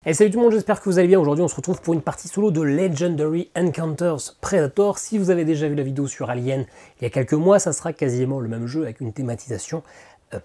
Hey, salut tout le monde, j'espère que vous allez bien. Aujourd'hui on se retrouve pour une partie solo de Legendary Encounters Predator. Si vous avez déjà vu la vidéo sur Alien il y a quelques mois, ça sera quasiment le même jeu avec une thématisation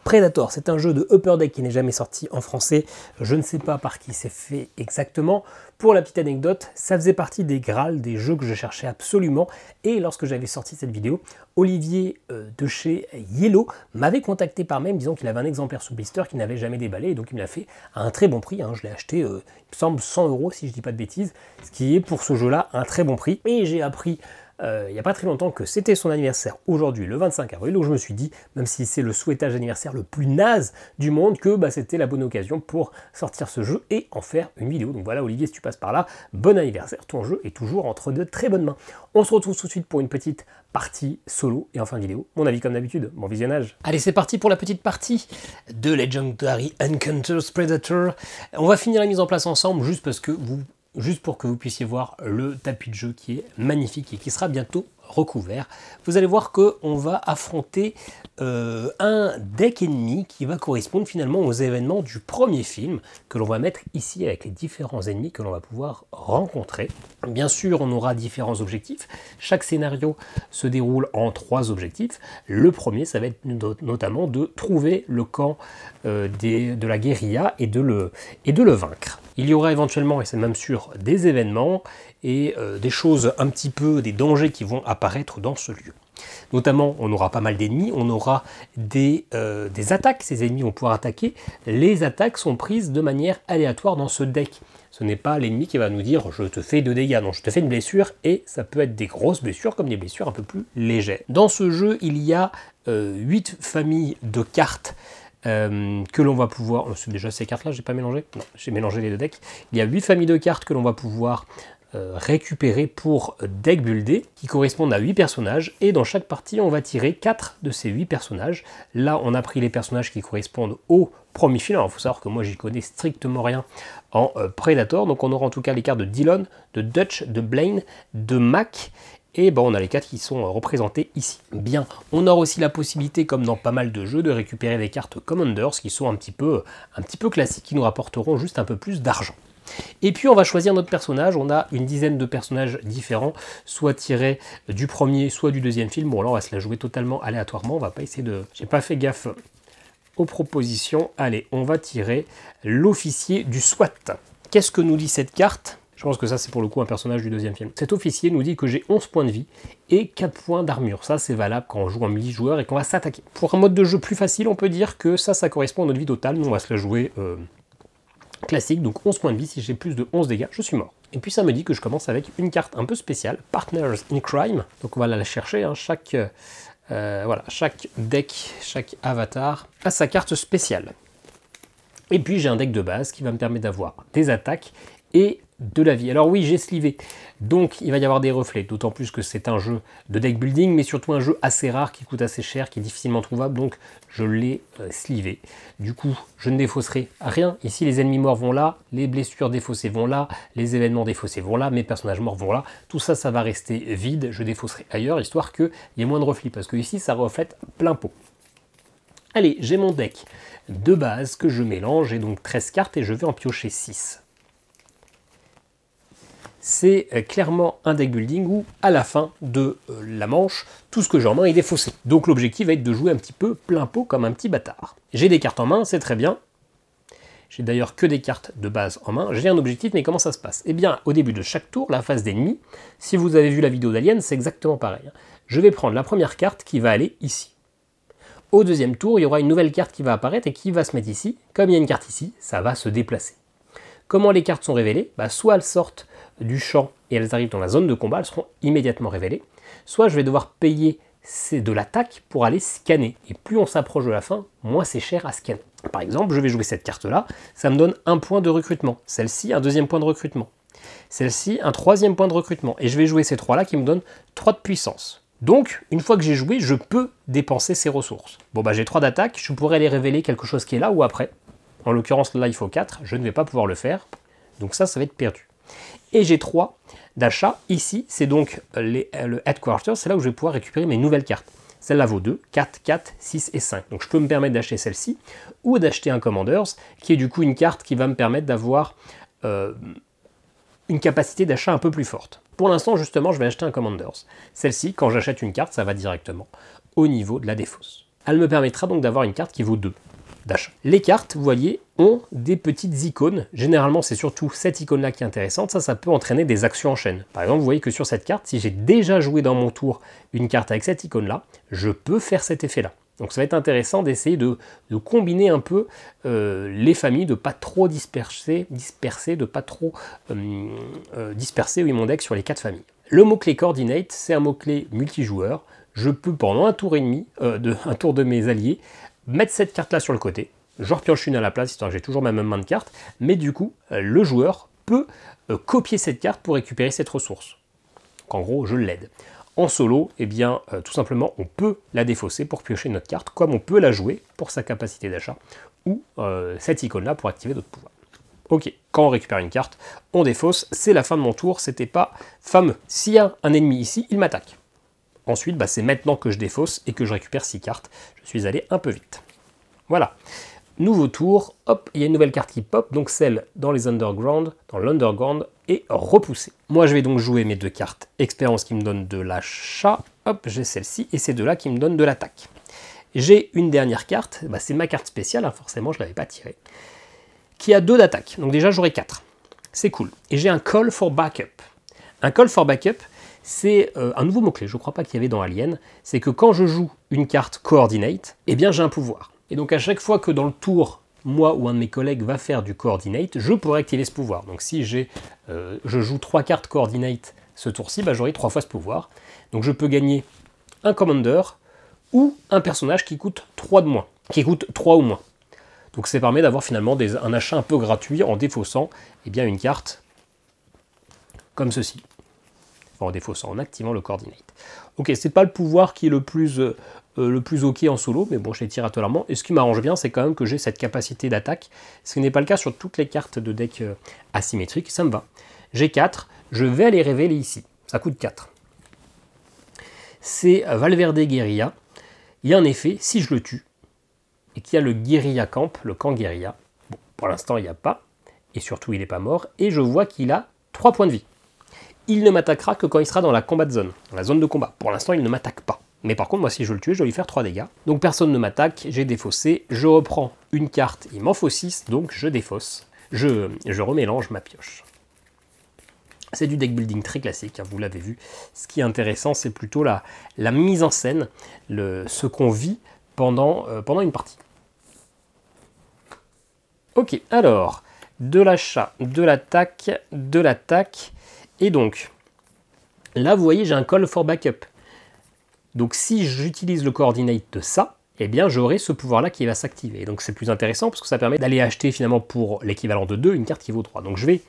Predator. C'est un jeu de Upper Deck qui n'est jamais sorti en français. Je ne sais pas par qui c'est fait exactement. Pour la petite anecdote, ça faisait partie des Graal, des jeux que je cherchais absolument. Et lorsque j'avais sorti cette vidéo, Olivier de chez Yellow m'avait contacté par mail disant qu'il avait un exemplaire sous blister qu'il n'avait jamais déballé. Et donc il me l'a fait à un très bon prix. Je l'ai acheté, il me semble, 100 € si je ne dis pas de bêtises. Ce qui est pour ce jeu-là un très bon prix. Et j'ai appris il n'y a pas très longtemps que c'était son anniversaire aujourd'hui, le 25 avril, donc je me suis dit, même si c'est le souhaitage d'anniversaire le plus naze du monde, que c'était la bonne occasion pour sortir ce jeu et en faire une vidéo. Donc voilà Olivier, si tu passes par là, bon anniversaire, ton jeu est toujours entre de très bonnes mains. On se retrouve tout de suite pour une petite partie solo et en fin de vidéo, mon avis comme d'habitude, bon visionnage. Allez, c'est parti pour la petite partie de Legendary Encounters Predator. On va finir la mise en place ensemble juste pour que vous puissiez voir le tapis de jeu qui est magnifique et qui sera bientôt recouvert. Vous allez voir qu'on va affronter un deck ennemi qui va correspondre finalement aux événements du premier film que l'on va mettre ici avec les différents ennemis que l'on va pouvoir rencontrer. Bien sûr, on aura différents objectifs. Chaque scénario se déroule en 3 objectifs. Le premier, ça va être notamment de trouver le camp de la guérilla et de le vaincre. Il y aura éventuellement, et c'est même sûr, des événements et des choses un petit peu, des dangers qui vont apparaître dans ce lieu. Notamment, on aura pas mal d'ennemis, on aura des attaques, ces ennemis vont pouvoir attaquer. Les attaques sont prises de manière aléatoire dans ce deck. Ce n'est pas l'ennemi qui va nous dire « je te fais 2 dégâts », non, je te fais une blessure, et ça peut être des grosses blessures comme des blessures un peu plus légères. Dans ce jeu, il y a 8 familles de cartes que l'on va pouvoir... C'est déjà ces cartes-là, j'ai pas mélangé? Non, j'ai mélangé les 2 decks. Il y a 8 familles de cartes que l'on va pouvoir récupérer pour deck builder, qui correspondent à 8 personnages, et dans chaque partie, on va tirer 4 de ces 8 personnages. Là, on a pris les personnages qui correspondent au premier film. Alors, il faut savoir que moi, j'y connais strictement rien en Predator, donc on aura en tout cas les cartes de Dillon, de Dutch, de Blaine, de Mac, et on a les 4 qui sont représentés ici. Bien, on aura aussi la possibilité, comme dans pas mal de jeux, de récupérer des cartes Commanders qui sont un petit peu classiques, qui nous rapporteront juste un peu plus d'argent. Et puis on va choisir notre personnage, on a une dizaine de personnages différents, soit tirés du premier, soit du deuxième film. Bon là on va se la jouer totalement aléatoirement, on va pas essayer de... J'ai pas fait gaffe aux propositions. Allez, on va tirer l'officier du SWAT. Qu'est-ce que nous dit cette carte ? Je pense que ça c'est pour le coup un personnage du deuxième film. Cet officier nous dit que j'ai 11 points de vie et 4 points d'armure. Ça c'est valable quand on joue en multijoueur et qu'on va s'attaquer. Pour un mode de jeu plus facile, on peut dire que ça correspond à notre vie totale. Nous on va se la jouer classique, donc 11 points de vie. Si j'ai plus de 11 dégâts, je suis mort. Et puis ça me dit que je commence avec une carte un peu spéciale, Partners in Crime. Donc on va la chercher, chaque deck, chaque avatar a sa carte spéciale. Et puis j'ai un deck de base qui va me permettre d'avoir des attaques et de la vie. Alors oui, j'ai slivé, donc il va y avoir des reflets, d'autant plus que c'est un jeu de deck building, mais surtout un jeu assez rare, qui coûte assez cher, qui est difficilement trouvable, donc je l'ai slivé. Du coup, je ne défausserai rien. Ici, les ennemis morts vont là, les blessures défaussées vont là, les événements défaussés vont là, mes personnages morts vont là. Tout ça, ça va rester vide, je défausserai ailleurs, histoire qu'il y ait moins de reflets, parce que ici, ça reflète plein pot. Allez, j'ai mon deck de base que je mélange, j'ai donc 13 cartes et je vais en piocher 6. C'est clairement un deck building où, à la fin de la manche, tout ce que j'ai en main est défaussé. Donc l'objectif va être de jouer un petit peu plein pot comme un petit bâtard. J'ai des cartes en main, c'est très bien. J'ai d'ailleurs que des cartes de base en main. J'ai un objectif, mais comment ça se passe? Eh bien, au début de chaque tour, la phase d'ennemi, si vous avez vu la vidéo d'Alien, c'est exactement pareil. Je vais prendre la première carte qui va aller ici. Au deuxième tour, il y aura une nouvelle carte qui va apparaître et qui va se mettre ici. Comme il y a une carte ici, ça va se déplacer. Comment les cartes sont révélées? Soit elles sortent du champ et elles arrivent dans la zone de combat, elles seront immédiatement révélées. Soit je vais devoir payer de l'attaque pour aller scanner. Et plus on s'approche de la fin, moins c'est cher à scanner. Par exemple, je vais jouer cette carte-là, ça me donne 1 point de recrutement. Celle-ci, un 2e point de recrutement. Celle-ci, un 3e point de recrutement. Et je vais jouer ces 3-là qui me donnent 3 de puissance. Donc, une fois que j'ai joué, je peux dépenser ces ressources. Bon, j'ai 3 d'attaque, je pourrais aller révéler quelque chose qui est là ou après. En l'occurrence, là, il faut 4, je ne vais pas pouvoir le faire. Donc ça va être perdu. Et j'ai 3 d'achat. Ici, c'est donc le Headquarters, c'est là où je vais pouvoir récupérer mes nouvelles cartes. Celle-là vaut 2, 4, 4, 6 et 5. Donc je peux me permettre d'acheter celle-ci, ou d'acheter un Commanders, qui est du coup une carte qui va me permettre d'avoir une capacité d'achat un peu plus forte. Pour l'instant, justement, je vais acheter un Commanders. Celle-ci, quand j'achète une carte, ça va directement au niveau de la défausse. Elle me permettra donc d'avoir une carte qui vaut 2 d'achat. Les cartes, vous voyez, ont des petites icônes. Généralement, c'est surtout cette icône-là qui est intéressante. Ça peut entraîner des actions en chaîne. Par exemple, vous voyez que sur cette carte, si j'ai déjà joué dans mon tour une carte avec cette icône-là, je peux faire cet effet-là. Donc ça va être intéressant d'essayer de combiner un peu les familles, de pas trop disperser mon deck sur les 4 familles. Le mot-clé Coordinate, c'est un mot-clé multijoueur. Je peux, pendant un tour et demi, un tour de mes alliés, mettre cette carte-là sur le côté. Je repioche une à la place, histoire que j'ai toujours ma même main de cartes. Mais du coup, le joueur peut copier cette carte pour récupérer cette ressource. Donc en gros, je l'aide. En solo, eh bien, tout simplement, on peut la défausser pour piocher notre carte, comme on peut la jouer pour sa capacité d'achat, ou cette icône-là pour activer d'autres pouvoirs. Ok, quand on récupère une carte, on défausse, c'est la fin de mon tour, c'était pas fameux. S'il y a un ennemi ici, il m'attaque. Ensuite, bah, c'est maintenant que je défausse et que je récupère 6 cartes. Je suis allé un peu vite. Voilà. Nouveau tour, hop, il y a une nouvelle carte qui pop, donc celle dans les Underground, dans l'Underground, est repoussée. Moi, je vais donc jouer mes 2 cartes expérience qui me donnent de l'achat. Hop, j'ai celle-ci, et ces 2-là qui me donnent de l'attaque. J'ai une dernière carte, bah, c'est ma carte spéciale, hein, forcément, je ne l'avais pas tirée, qui a 2 d'attaque. Donc déjà, j'aurai 4. C'est cool. Et j'ai un Call for Backup. Un Call for Backup, c'est un nouveau mot-clé, je ne crois pas qu'il y avait dans Alien, c'est que quand je joue une carte Coordinate, eh bien j'ai un pouvoir. Et donc à chaque fois que dans le tour, moi ou un de mes collègues va faire du Coordinate, je pourrais activer ce pouvoir. Donc si je joue 3 cartes Coordinate ce tour-ci, bah, j'aurai 3 fois ce pouvoir. Donc je peux gagner un Commander ou un personnage qui coûte 3 de moins, qui coûte 3 ou moins. Donc ça permet d'avoir finalement un achat un peu gratuit en défaussant eh bien, une carte comme ceci. En défaussant, en activant le Coordinate. Ok, c'est pas le pouvoir qui est le plus ok en solo, mais bon, je les tire atomiquement. Et ce qui m'arrange bien, c'est quand même que j'ai cette capacité d'attaque, ce qui n'est pas le cas sur toutes les cartes de deck asymétriques, ça me va. J'ai 4, je vais les révéler ici. Ça coûte 4. C'est Valverde Guerilla. Il y a un effet, si je le tue, et qu'il y a le Guerilla Camp, le camp Guerilla, bon, pour l'instant, il n'y a pas, et surtout, il n'est pas mort, et je vois qu'il a 3 points de vie. Il ne m'attaquera que quand il sera dans la combat zone, dans la zone de combat. Pour l'instant, il ne m'attaque pas. Mais par contre, moi, si je le tue, je dois lui faire 3 dégâts. Donc personne ne m'attaque, j'ai défaussé, je reprends une carte, il m'en faut 6, donc je défausse. Je remélange ma pioche. C'est du deck building très classique, hein, vous l'avez vu. Ce qui est intéressant, c'est plutôt la mise en scène, ce qu'on vit pendant une partie. Ok, alors, de l'achat, de l'attaque, et donc, là, vous voyez, j'ai un Call for Backup. Donc, si j'utilise le Coordinate de ça, eh bien, j'aurai ce pouvoir-là qui va s'activer. Donc, c'est plus intéressant parce que ça permet d'aller acheter, finalement, pour l'équivalent de 2, une carte qui vaut 3. Donc, je vais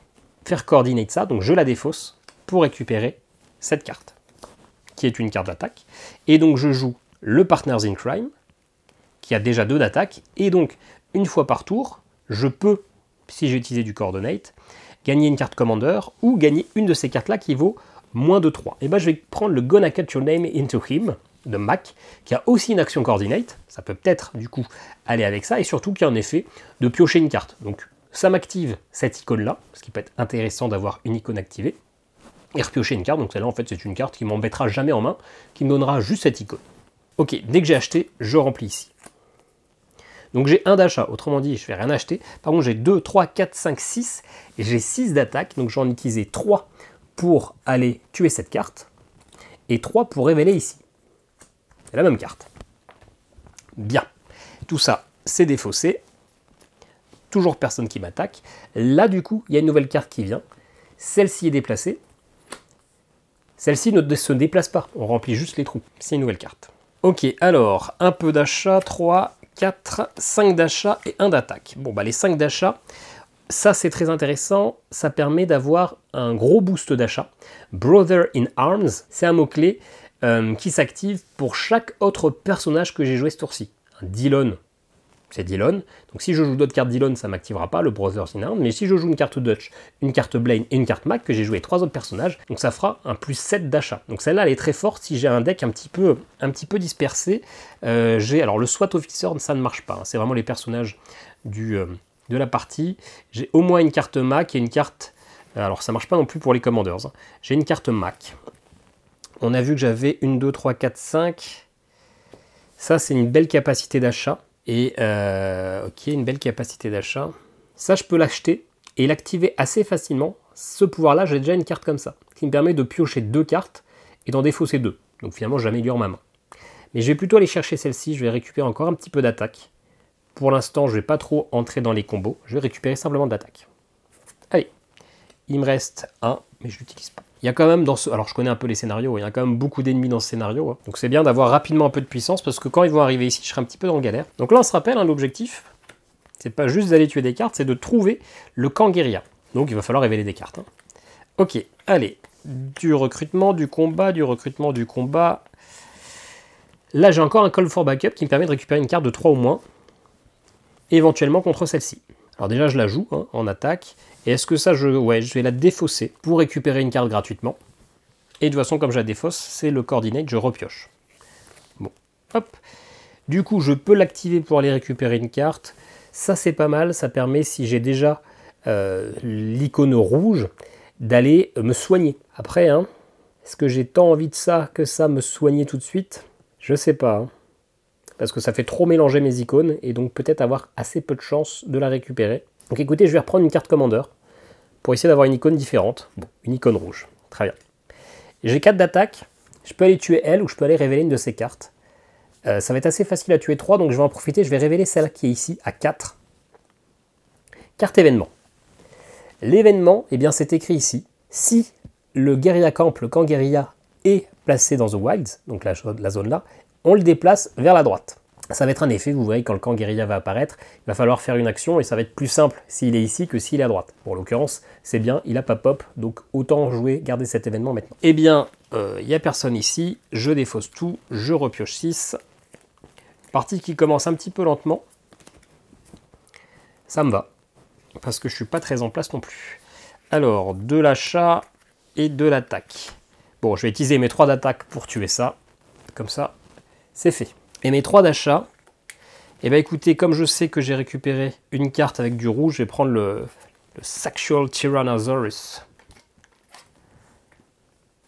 faire Coordinate ça, donc je la défausse pour récupérer cette carte, qui est une carte d'attaque. Et donc, je joue le Partners in Crime, qui a déjà 2 d'attaque. Et donc, une fois par tour, je peux, si j'ai utilisé du Coordinate, gagner une carte Commander, ou gagner une de ces cartes-là qui vaut moins de 3. Et bien je vais prendre le Gonna Cut Your Name Into Him, de Mac, qui a aussi une action Coordinate, ça peut peut-être du coup aller avec ça, et surtout qui a un effet de piocher une carte. Donc ça m'active cette icône-là, ce qui peut être intéressant d'avoir une icône activée, et repiocher une carte, donc celle-là en fait c'est une carte qui m'embêtera jamais en main, qui me donnera juste cette icône. Ok, dès que j'ai acheté, je remplis ici. Donc j'ai 1 d'achat, autrement dit, je ne vais rien acheter. Par contre, j'ai 2, 3, 4, 5, 6, et j'ai 6 d'attaque, donc j'en ai utilisé 3 pour aller tuer cette carte, et 3 pour révéler ici. C'est la même carte. Bien. Tout ça, c'est défaussé. Toujours personne qui m'attaque. Là, du coup, il y a une nouvelle carte qui vient. Celle-ci est déplacée. Celle-ci ne se déplace pas. On remplit juste les trous. C'est une nouvelle carte. Ok, alors, un peu d'achat, 3, 4, 5 d'achat et 1 d'attaque. Bon, bah les 5 d'achat, ça c'est très intéressant, ça permet d'avoir un gros boost d'achat. Brother in Arms, c'est un mot-clé qui s'active pour chaque autre personnage que j'ai joué ce tour-ci. Dillon, c'est Dillon. Donc si je joue d'autres cartes Dillon, ça ne m'activera pas le Brothers in Arms. Mais si je joue une carte Dutch, une carte Blaine et une carte Mac, que j'ai joué 3 autres personnages, donc ça fera un plus 7 d'achat. Donc celle-là, elle est très forte si j'ai un deck un petit peu dispersé. Alors le SWAT Officer, ça ne marche pas. Hein. C'est vraiment les personnages du de la partie, j'ai au moins une carte Mac et une carte... Alors ça marche pas non plus pour les Commanders. Hein. J'ai une carte Mac. On a vu que j'avais 1, 2, 3, 4, 5. Ça, c'est une belle capacité d'achat. Et ok, une belle capacité d'achat. Ça, je peux l'acheter et l'activer assez facilement. Ce pouvoir-là, j'ai déjà une carte comme ça, qui me permet de piocher 2 cartes et d'en défausser 2. Donc finalement, j'améliore ma main. Mais je vais plutôt aller chercher celle-ci. Je vais récupérer encore un petit peu d'attaque. Pour l'instant, je ne vais pas trop entrer dans les combos. Je vais récupérer simplement de l'attaque. Allez, il me reste un, mais je ne l'utilise pas. Il y a quand même dans ce... Alors, je connais un peu les scénarios. Il y a quand même beaucoup d'ennemis dans ce scénario. Hein. Donc, c'est bien d'avoir rapidement un peu de puissance, parce que quand ils vont arriver ici, je serai un petit peu dans la galère. Donc là, on se rappelle, hein, l'objectif, c'est pas juste d'aller tuer des cartes, c'est de trouver le camp guérilla. Donc, il va falloir révéler des cartes. Hein. Ok, allez. Du recrutement, du combat, du recrutement, du combat. Là, j'ai encore un Call for Backup qui me permet de récupérer une carte de 3 ou moins. Éventuellement contre celle-ci. Alors déjà je la joue hein, en attaque, et est-ce que ça je vais la défausser pour récupérer une carte gratuitement, et de toute façon comme je la défausse, c'est le coordinate, je repioche. Bon, hop, du coup je peux l'activer pour aller récupérer une carte, ça c'est pas mal, ça permet si j'ai déjà l'icône rouge, d'aller me soigner. Après, hein, est-ce que j'ai tant envie de ça que ça me soigner tout de suite? Je sais pas, hein. Parce que ça fait trop mélanger mes icônes, et donc peut-être avoir assez peu de chance de la récupérer. Donc écoutez, je vais reprendre une carte Commander, pour essayer d'avoir une icône différente. Bon, une icône rouge, très bien. J'ai 4 d'attaque, je peux aller tuer elle, ou je peux aller révéler une de ces cartes. Ça va être assez facile à tuer 3, donc je vais en profiter, je vais révéler celle qui est ici, à 4. Carte événement. L'événement, eh bien c'est écrit ici, si le Guerilla Camp, le camp Guerilla, est placé dans The Wilds, donc la zone là, on le déplace vers la droite. Ça va être un effet, vous voyez, quand le camp guérilla va apparaître, il va falloir faire une action et ça va être plus simple s'il est ici que s'il est à droite. Bon, en l'occurrence, c'est bien, il n'a pas pop, donc autant jouer, garder cet événement maintenant. Eh bien, il n'y a personne ici, je défausse tout, je repioche 6. Partie qui commence un petit peu lentement. Ça me va, parce que je ne suis pas très en place non plus. Alors, de l'achat et de l'attaque. Bon, je vais utiliser mes 3 d'attaque pour tuer ça, comme ça. C'est fait. Et mes 3 d'achat, et bien écoutez, comme je sais que j'ai récupéré une carte avec du rouge, je vais prendre le Sexual Tyrannosaurus.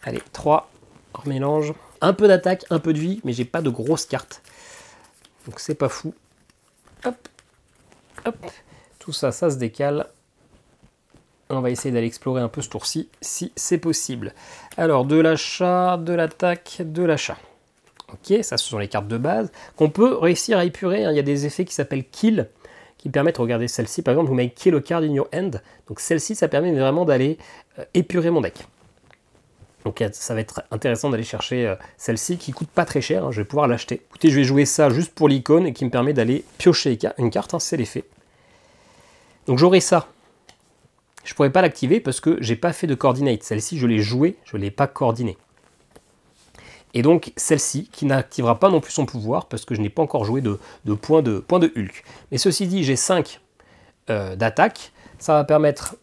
Allez, 3, hors mélange. Un peu d'attaque, un peu de vie, mais j'ai pas de grosses cartes. Donc c'est pas fou. Hop, hop. Tout ça, ça se décale. On va essayer d'aller explorer un peu ce tour-ci, si c'est possible. Alors, de l'achat, de l'attaque, de l'achat. Ok, ça ce sont les cartes de base qu'on peut réussir à épurer. Hein. Il y a des effets qui s'appellent kill, qui permettent, regardez celle-ci par exemple, vous mettez kill a card in your hand. Donc celle-ci, ça permet vraiment d'aller épurer mon deck. Donc ça va être intéressant d'aller chercher celle-ci qui coûte pas très cher. Hein. Je vais pouvoir l'acheter. Écoutez, je vais jouer ça juste pour l'icône et qui me permet d'aller piocher une carte. Hein, c'est l'effet. Donc j'aurai ça. Je pourrais pas l'activer parce que j'ai pas fait de coordinate. Celle-ci, je l'ai jouée, je l'ai pas coordonnée. Et donc celle-ci, qui n'activera pas non plus son pouvoir, parce que je n'ai pas encore joué de points de Hulk. Mais ceci dit, j'ai 5 d'attaque, ça va permettre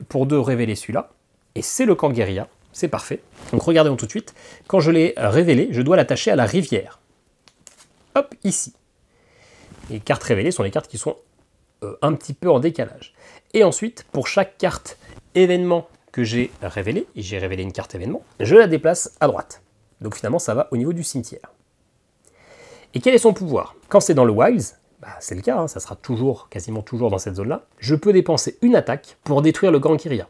pour 2 révéler celui-là, et c'est le camp guérilla, c'est parfait. Donc regardons tout de suite, quand je l'ai révélé, je dois l'attacher à la rivière. Hop, ici. Les cartes révélées sont les cartes qui sont un petit peu en décalage. Et ensuite, pour chaque carte événement que j'ai révélée, et j'ai révélé une carte événement, je la déplace à droite. Donc finalement, ça va au niveau du cimetière. Et quel est son pouvoir? Quand c'est dans le Wilds, bah, c'est le cas, hein, ça sera toujours, quasiment toujours dans cette zone-là, je peux dépenser une attaque pour détruire le camp guérilla.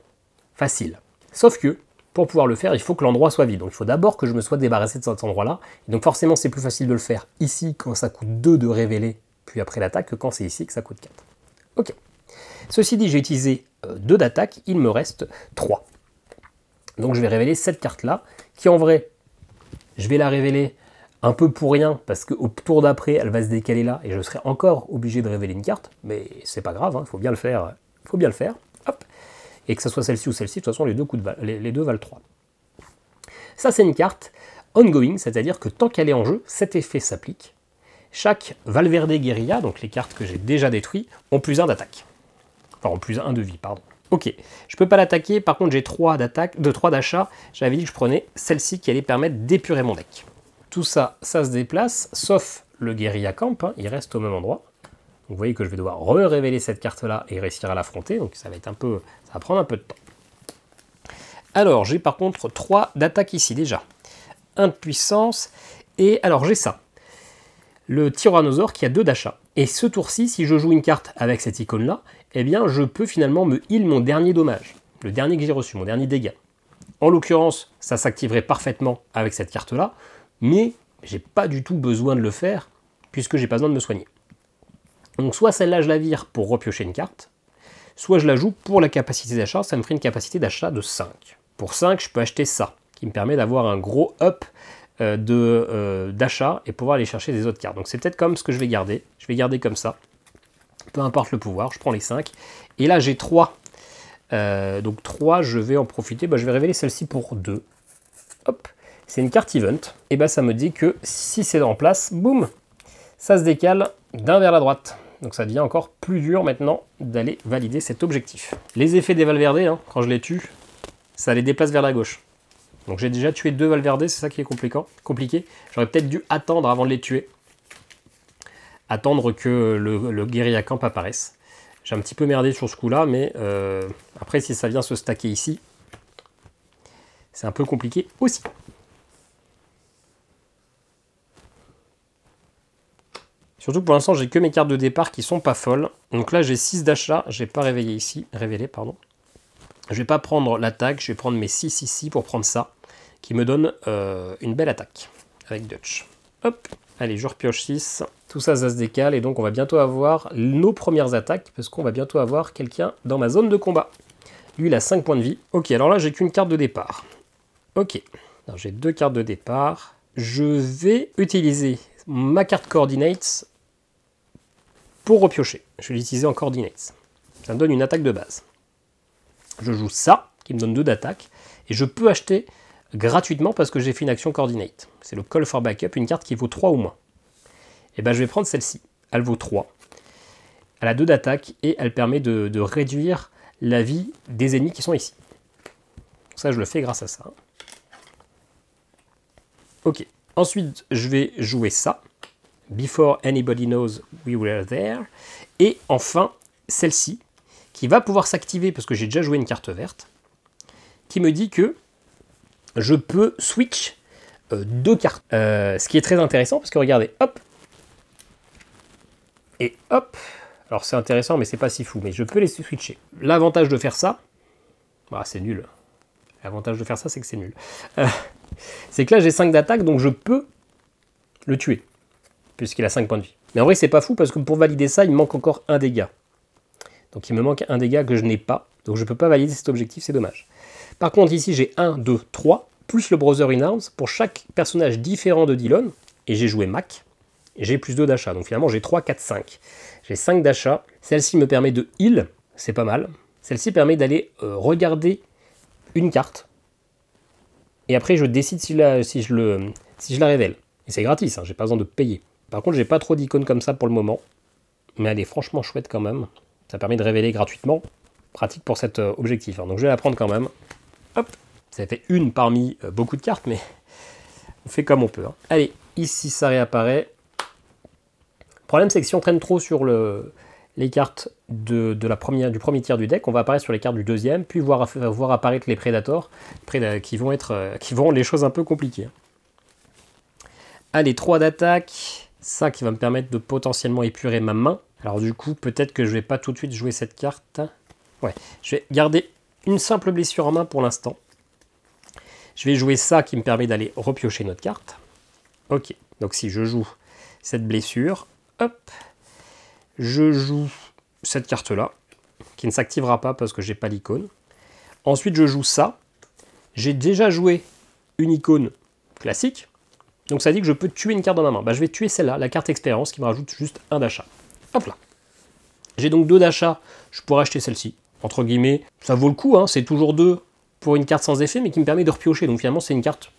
Facile. Sauf que, pour pouvoir le faire, il faut que l'endroit soit vide. Donc il faut d'abord que je me sois débarrassé de cet endroit-là. Donc forcément, c'est plus facile de le faire ici, quand ça coûte 2 de révéler, puis après l'attaque, que quand c'est ici que ça coûte 4. Ok. Ceci dit, j'ai utilisé 2 d'attaque, il me reste 3. Donc je vais révéler cette carte-là, qui en vrai... Je vais la révéler un peu pour rien, parce qu'au tour d'après, elle va se décaler là, et je serai encore obligé de révéler une carte, mais c'est pas grave, il faut bien le faire. Faut bien le faire. Hop. Et que ce soit celle-ci ou celle-ci, de toute façon, les deux valent 3. Ça, c'est une carte ongoing, c'est-à-dire que tant qu'elle est en jeu, cet effet s'applique. Chaque Valverde Guerilla, donc les cartes que j'ai déjà détruites, ont plus 1 d'attaque. Enfin, ont plus 1 de vie, pardon. Ok, je peux pas l'attaquer, par contre j'ai 3 d'achat, j'avais dit que je prenais celle-ci qui allait permettre d'épurer mon deck. Tout ça, ça se déplace, sauf le Guerilla Camp, hein, il reste au même endroit. vous voyez que je vais devoir révéler cette carte-là et réussir à l'affronter, donc ça va prendre un peu de temps. Alors, j'ai par contre 3 d'attaque ici déjà. 1 de puissance, et alors j'ai ça. Le tyrannosaure qui a 2 d'achat. Et ce tour-ci, si je joue une carte avec cette icône-là, eh bien je peux finalement me heal mon dernier dommage. Le dernier que j'ai reçu, mon dernier dégât. En l'occurrence, ça s'activerait parfaitement avec cette carte-là, mais j'ai pas du tout besoin de le faire, puisque j'ai pas besoin de me soigner. Donc soit celle-là, je la vire pour repiocher une carte, soit je la joue pour la capacité d'achat, ça me ferait une capacité d'achat de 5. Pour 5, je peux acheter ça, qui me permet d'avoir un gros up d'achat et pouvoir aller chercher des autres cartes. Donc c'est peut-être comme ce que je vais garder. Je vais garder comme ça. Peu importe le pouvoir, je prends les 5. Et là j'ai 3. Donc 3, je vais en profiter. Je vais révéler celle-ci pour 2. Hop, c'est une carte event. Et ça me dit que si c'est en place, boum, ça se décale d'un vers la droite. Donc ça devient encore plus dur maintenant d'aller valider cet objectif. Les effets des Valverde, quand je les tue, ça les déplace vers la gauche. Donc j'ai déjà tué 2 Valverde, c'est ça qui est compliqué. J'aurais peut-être dû attendre avant de les tuer. Attendre que le guérilla camp apparaisse. J'ai un petit peu merdé sur ce coup-là, mais après si ça vient se stacker ici, c'est un peu compliqué aussi. Surtout que pour l'instant, j'ai que mes cartes de départ qui sont pas folles. Donc là, j'ai 6 d'achat, j'ai pas révélé ici, révélé, pardon. Je vais pas prendre l'attaque, je vais prendre mes 6 ici pour prendre ça, qui me donne une belle attaque avec Dutch. Hop, allez, je repioche 6. Tout ça, ça se décale, et donc on va bientôt avoir nos premières attaques, parce qu'on va bientôt avoir quelqu'un dans ma zone de combat. Lui, il a 5 points de vie. Ok, alors là, j'ai qu'une carte de départ. Ok, j'ai 2 cartes de départ. Je vais utiliser ma carte Coordinates pour repiocher. Je vais l'utiliser en Coordinates. Ça me donne une attaque de base. Je joue ça, qui me donne 2 d'attaque, et je peux acheter gratuitement parce que j'ai fait une action Coordinate. C'est le Call for Backup, une carte qui vaut 3 ou moins. Et je vais prendre celle-ci. Elle vaut 3. Elle a 2 d'attaque, et elle permet de réduire la vie des ennemis qui sont ici. Ça, je le fais grâce à ça. Ok. Ensuite, je vais jouer ça. Before anybody knows we were there. Et enfin, celle-ci, qui va pouvoir s'activer, parce que j'ai déjà joué une carte verte, qui me dit que je peux switch 2 cartes. Ce qui est très intéressant, parce que regardez, hop, et hop, alors c'est intéressant, mais c'est pas si fou, mais je peux les switcher. L'avantage de faire ça, c'est nul. L'avantage de faire ça, c'est que c'est nul. C'est que là, j'ai 5 d'attaque, donc je peux le tuer, puisqu'il a 5 points de vie. Mais en vrai, c'est pas fou, parce que pour valider ça, il me manque encore un dégât. Donc il me manque un dégât que je n'ai pas, donc je ne peux pas valider cet objectif, c'est dommage. Par contre, ici, j'ai 1, 2, 3, plus le Brother in Arms, pour chaque personnage différent de Dillon, et j'ai joué Mac, et j'ai plus 2 d'achat. Donc finalement, j'ai 3, 4, 5. J'ai 5 d'achat. Celle-ci me permet de heal, c'est pas mal. Celle-ci permet d'aller regarder une carte, et après, je décide si je la révèle. Et c'est gratis, j'ai pas besoin de payer. Par contre, j'ai pas trop d'icônes comme ça pour le moment, mais elle est franchement chouette quand même. Ça permet de révéler gratuitement. Pratique pour cet objectif. Donc je vais la prendre quand même. Hop. Ça fait une parmi beaucoup de cartes, mais on fait comme on peut. Allez, ici ça réapparaît. Le problème, c'est que si on traîne trop sur les cartes du premier tiers du deck, on va apparaître sur les cartes du deuxième, puis voir apparaître les Predators, qui vont rendre les choses un peu compliquées. Allez, 3 d'attaque. Ça qui va me permettre de potentiellement épurer ma main. Alors du coup, peut-être que je ne vais pas tout de suite jouer cette carte. Ouais, je vais garder une simple blessure en main pour l'instant. Je vais jouer ça qui me permet d'aller repiocher notre carte. Ok, donc si je joue cette blessure, hop, je joue cette carte-là, qui ne s'activera pas parce que j'ai pas l'icône. Ensuite, je joue ça. J'ai déjà joué une icône classique, donc ça dit que je peux tuer une carte dans ma main. Je vais tuer celle-là, la carte expérience, qui me rajoute juste 1 d'achat. Hop là. J'ai donc 2 d'achat, je pourrais acheter celle-ci. Entre guillemets, ça vaut le coup, c'est toujours 2 pour une carte sans effet, mais qui me permet de repiocher. Donc finalement, c'est une carte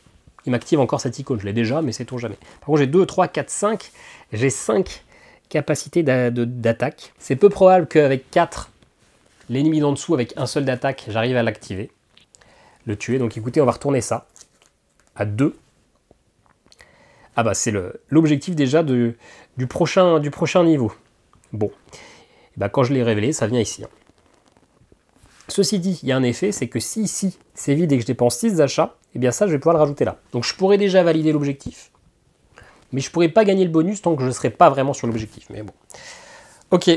qui m'active encore cette icône. Je l'ai déjà, mais c'est tout jamais. Par contre, j'ai 2, 3, 4, 5. J'ai 5 capacités d'attaque. C'est peu probable qu'avec 4, l'ennemi d'en dessous, avec un seul d'attaque, j'arrive à l'activer. Le tuer. Donc écoutez, on va retourner ça à 2. Ah c'est l'objectif déjà du prochain niveau. Bon, et ben, quand je l'ai révélé, ça vient ici. Hein. Ceci dit, il y a un effet, c'est que si ici c'est vide et que je dépense 6 d'achats, et bien ça je vais pouvoir le rajouter là. Donc je pourrais déjà valider l'objectif, mais je ne pourrais pas gagner le bonus tant que je ne serai pas vraiment sur l'objectif. Mais bon. Ok,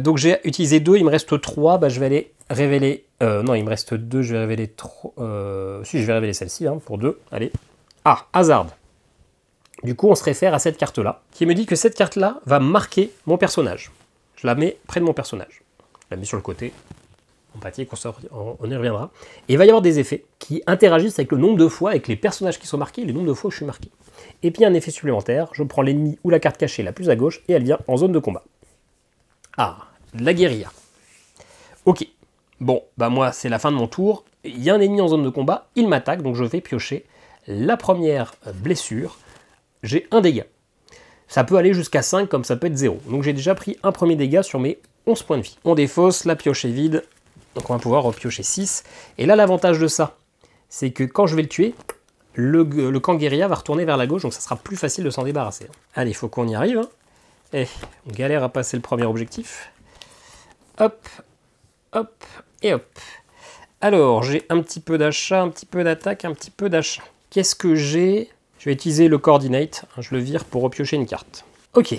donc j'ai utilisé 2, il me reste 3, bah, je vais aller révéler... non, il me reste 2, je vais révéler 3... si, je vais révéler celle-ci, hein, pour 2, allez. Ah, hasard. Du coup, on se réfère à cette carte-là, qui me dit que cette carte-là va marquer mon personnage. Je la mets près de mon personnage. Je la mets sur le côté. Empathique, on y reviendra. Et il va y avoir des effets qui interagissent avec le nombre de fois, avec les personnages qui sont marqués, le nombre de fois où je suis marqué. Et puis un effet supplémentaire, je prends l'ennemi ou la carte cachée la plus à gauche et elle vient en zone de combat. Ah, la guérilla. Ok, bon, bah moi c'est la fin de mon tour, il y a un ennemi en zone de combat, il m'attaque, donc je vais piocher la première blessure, j'ai 1 dégât. Ça peut aller jusqu'à 5 comme ça peut être 0. Donc j'ai déjà pris un premier dégât sur mes 11 points de vie. On défausse, la pioche est vide. Donc on va pouvoir repiocher 6. Et là, l'avantage de ça, c'est que quand je vais le tuer, le camp guérilla va retourner vers la gauche, donc ça sera plus facile de s'en débarrasser. Allez, il faut qu'on y arrive. Hein. Et on galère à passer le premier objectif. Hop, hop, et hop. Alors, j'ai un petit peu d'achat, un petit peu d'attaque, un petit peu d'achat. Qu'est-ce que j'ai? Je vais utiliser le coordinate. Je le vire pour repiocher une carte. Ok.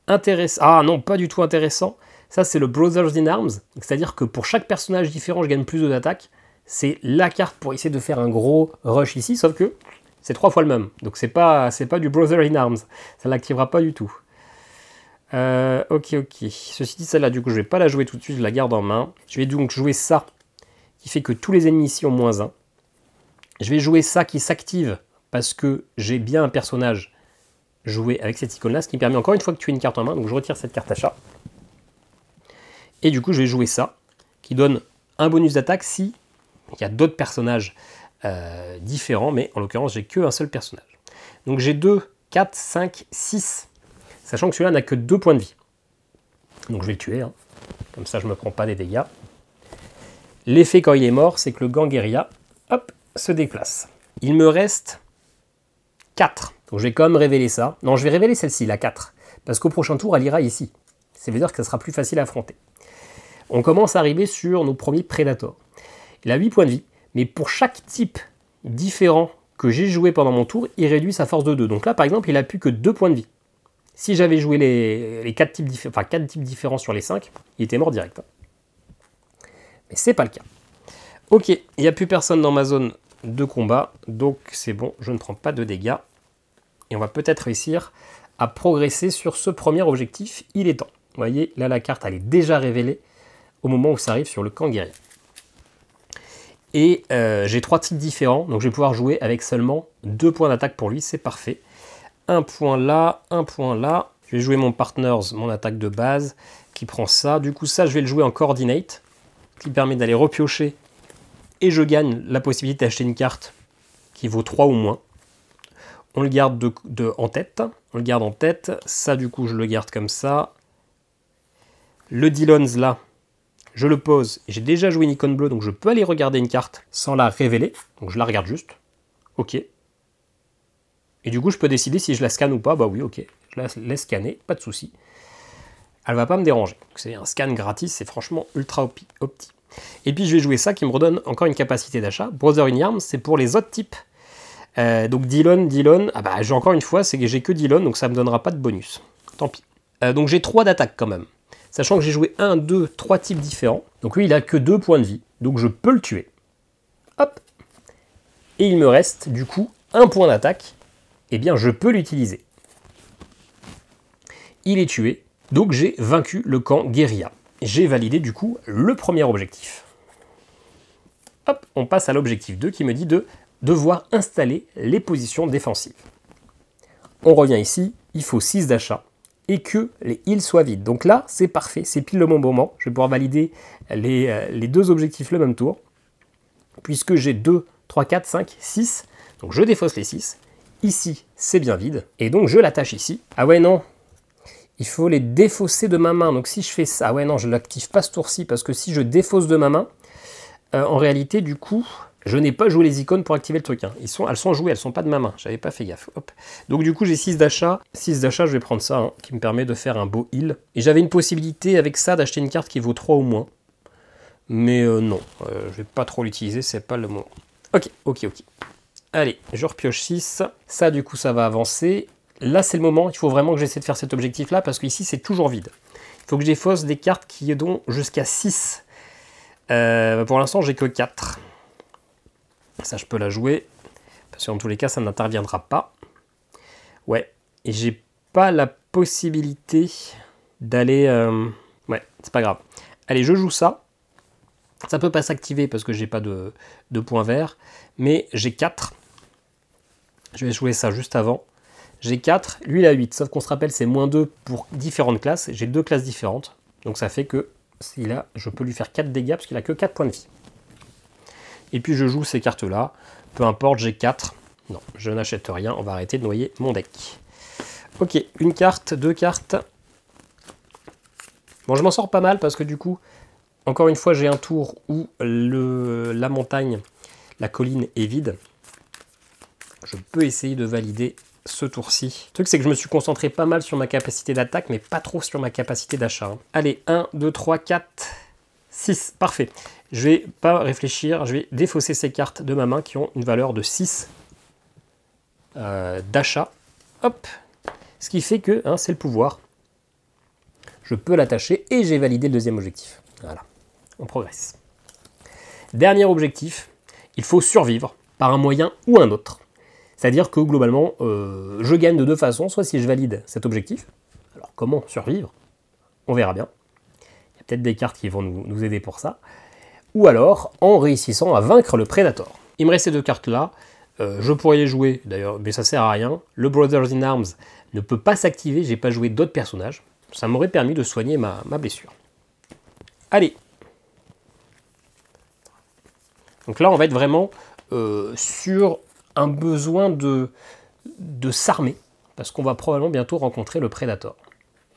Intéressant. Ah non, pas du tout intéressant. Ça, c'est le Brothers in Arms, c'est-à-dire que pour chaque personnage différent, je gagne plus d'attaque. C'est la carte pour essayer de faire un gros rush ici, sauf que c'est 3 fois le même. Donc c'est pas du Brothers in Arms, ça ne l'activera pas du tout. Ok. Ceci dit, celle-là, du coup, je ne vais pas la jouer tout de suite, je la garde en main. Je vais donc jouer ça, qui fait que tous les ennemis ici ont -1. Je vais jouer ça qui s'active, parce que j'ai bien un personnage joué avec cette icône-là, ce qui me permet encore une fois de tuer une carte en main, donc je retire cette carte achat. Et du coup, je vais jouer ça, qui donne un bonus d'attaque si il y a d'autres personnages différents, mais en l'occurrence, j'ai qu'un seul personnage. Donc j'ai 2, 4, 5, 6, sachant que celui-là n'a que 2 points de vie. Donc je vais le tuer, hein. Comme ça je ne me prends pas des dégâts. L'effet quand il est mort, c'est que le gang guérilla, hop, se déplace. Il me reste 4, donc je vais quand même révéler ça. Non, je vais révéler celle-ci, la 4, parce qu'au prochain tour, elle ira ici. Ça veut dire que ça sera plus facile à affronter. On commence à arriver sur nos premiers Predators. Il a 8 points de vie, mais pour chaque type différent que j'ai joué pendant mon tour, il réduit sa force de 2. Donc là, par exemple, il n'a plus que 2 points de vie. Si j'avais joué les 4 types, 4 types différents sur les 5, il était mort direct. Mais c'est pas le cas. Ok, il n'y a plus personne dans ma zone de combat, donc c'est bon, je ne prends pas de dégâts. Et on va peut-être réussir à progresser sur ce premier objectif, il est temps. Vous voyez, là la carte elle est déjà révélée au moment où ça arrive sur le camp guerrier. Et j'ai 3 types différents, donc je vais pouvoir jouer avec seulement 2 points d'attaque pour lui, c'est parfait. Un point là, un point là. Je vais jouer mon Partners, mon attaque de base, qui prend ça. Du coup ça je vais le jouer en Coordinate, qui permet d'aller repiocher, et je gagne la possibilité d'acheter une carte qui vaut 3 ou moins. On le garde en tête, on le garde en tête, ça du coup je le garde comme ça. Le Dillons là, je le pose, j'ai déjà joué une icône bleue, donc je peux aller regarder une carte sans la révéler, donc je la regarde juste, ok. Et du coup je peux décider si je la scanne ou pas, bah oui ok, je la laisse scanner, pas de souci. Elle va pas me déranger, c'est un scan gratis, c'est franchement ultra opti. Et puis je vais jouer ça qui me redonne encore une capacité d'achat, Brother in Arms, c'est pour les autres types. Donc Dillon, ah bah j'ai encore une fois, c'est que j'ai que Dillon, donc ça me donnera pas de bonus. Tant pis. Donc j'ai 3 d'attaque quand même. Sachant que j'ai joué 1, 2, 3 types différents. Donc lui il a que 2 points de vie. Donc je peux le tuer. Hop. Et il me reste du coup 1 point d'attaque. Eh bien je peux l'utiliser. Il est tué. Donc j'ai vaincu le camp guérilla. J'ai validé du coup le premier objectif. Hop, on passe à l'objectif 2 qui me dit de devoir installer les positions défensives. On revient ici, il faut 6 d'achat et que les heals soient vides. Donc là, c'est parfait, c'est pile le bon moment. Je vais pouvoir valider les 2 objectifs le même tour, puisque j'ai 2, 3, 4, 5, 6. Donc je défausse les 6. Ici, c'est bien vide. Et donc je l'attache ici. Ah ouais, non. Il faut les défausser de ma main. Donc si je fais ça, ah ouais, non, je ne l'active pas ce tour-ci, parce que si je défausse de ma main, en réalité, du coup, Je n'ai pas joué les icônes pour activer le truc. Hein. Elles sont jouées, elles sont pas de ma main. J'avais pas fait gaffe. Hop. Donc du coup, j'ai 6 d'achat. 6 d'achat, je vais prendre ça, hein, qui me permet de faire un beau heal. Et j'avais une possibilité avec ça d'acheter une carte qui vaut 3 ou moins. Mais non, je vais pas trop l'utiliser, c'est pas le moment. Ok. Allez, je repioche 6. Ça, du coup, ça va avancer. Là, c'est le moment. Il faut vraiment que j'essaie de faire cet objectif-là, parce qu'ici, c'est toujours vide. Il faut que j'efface des cartes qui ont jusqu'à 6. Pour l'instant, j'ai que 4. Ça, je peux la jouer, parce que dans tous les cas, ça n'interviendra pas. Ouais, et j'ai pas la possibilité d'aller... Ouais, c'est pas grave. Allez, je joue ça. Ça peut pas s'activer parce que j'ai pas de points verts, mais j'ai 4. Je vais jouer ça juste avant. J'ai 4, lui il a 8, sauf qu'on se rappelle, c'est -2 pour différentes classes. J'ai 2 classes différentes, donc ça fait que je peux lui faire 4 dégâts parce qu'il a que 4 points de vie. Et puis je joue ces cartes-là. Peu importe, j'ai 4. Non, je n'achète rien. On va arrêter de noyer mon deck. Ok, une carte, 2 cartes. Bon, je m'en sors pas mal parce que du coup, encore une fois, j'ai un tour où la montagne, la colline est vide. Je peux essayer de valider ce tour-ci. Le truc, c'est que je me suis concentré pas mal sur ma capacité d'attaque, mais pas trop sur ma capacité d'achat. Hein. Allez, 1, 2, 3, 4, 6. Parfait. Je vais pas réfléchir, je vais défausser ces cartes de ma main qui ont une valeur de 6 d'achat. Hop. Ce qui fait que c'est le pouvoir. Je peux l'attacher et j'ai validé le deuxième objectif. Voilà, on progresse. Dernier objectif, il faut survivre par un moyen ou un autre. C'est-à-dire que globalement, je gagne de 2 façons, soit si je valide cet objectif. Alors comment survivre? On verra bien. Il y a peut-être des cartes qui vont nous aider pour ça. Ou alors en réussissant à vaincre le Predator. Il me reste ces 2 cartes-là. Je pourrais les jouer, d'ailleurs, mais ça sert à rien. Le Brothers in Arms ne peut pas s'activer, j'ai pas joué d'autres personnages. Ça m'aurait permis de soigner ma blessure. Allez. Donc là, on va être vraiment sur un besoin de s'armer, parce qu'on va probablement bientôt rencontrer le Predator.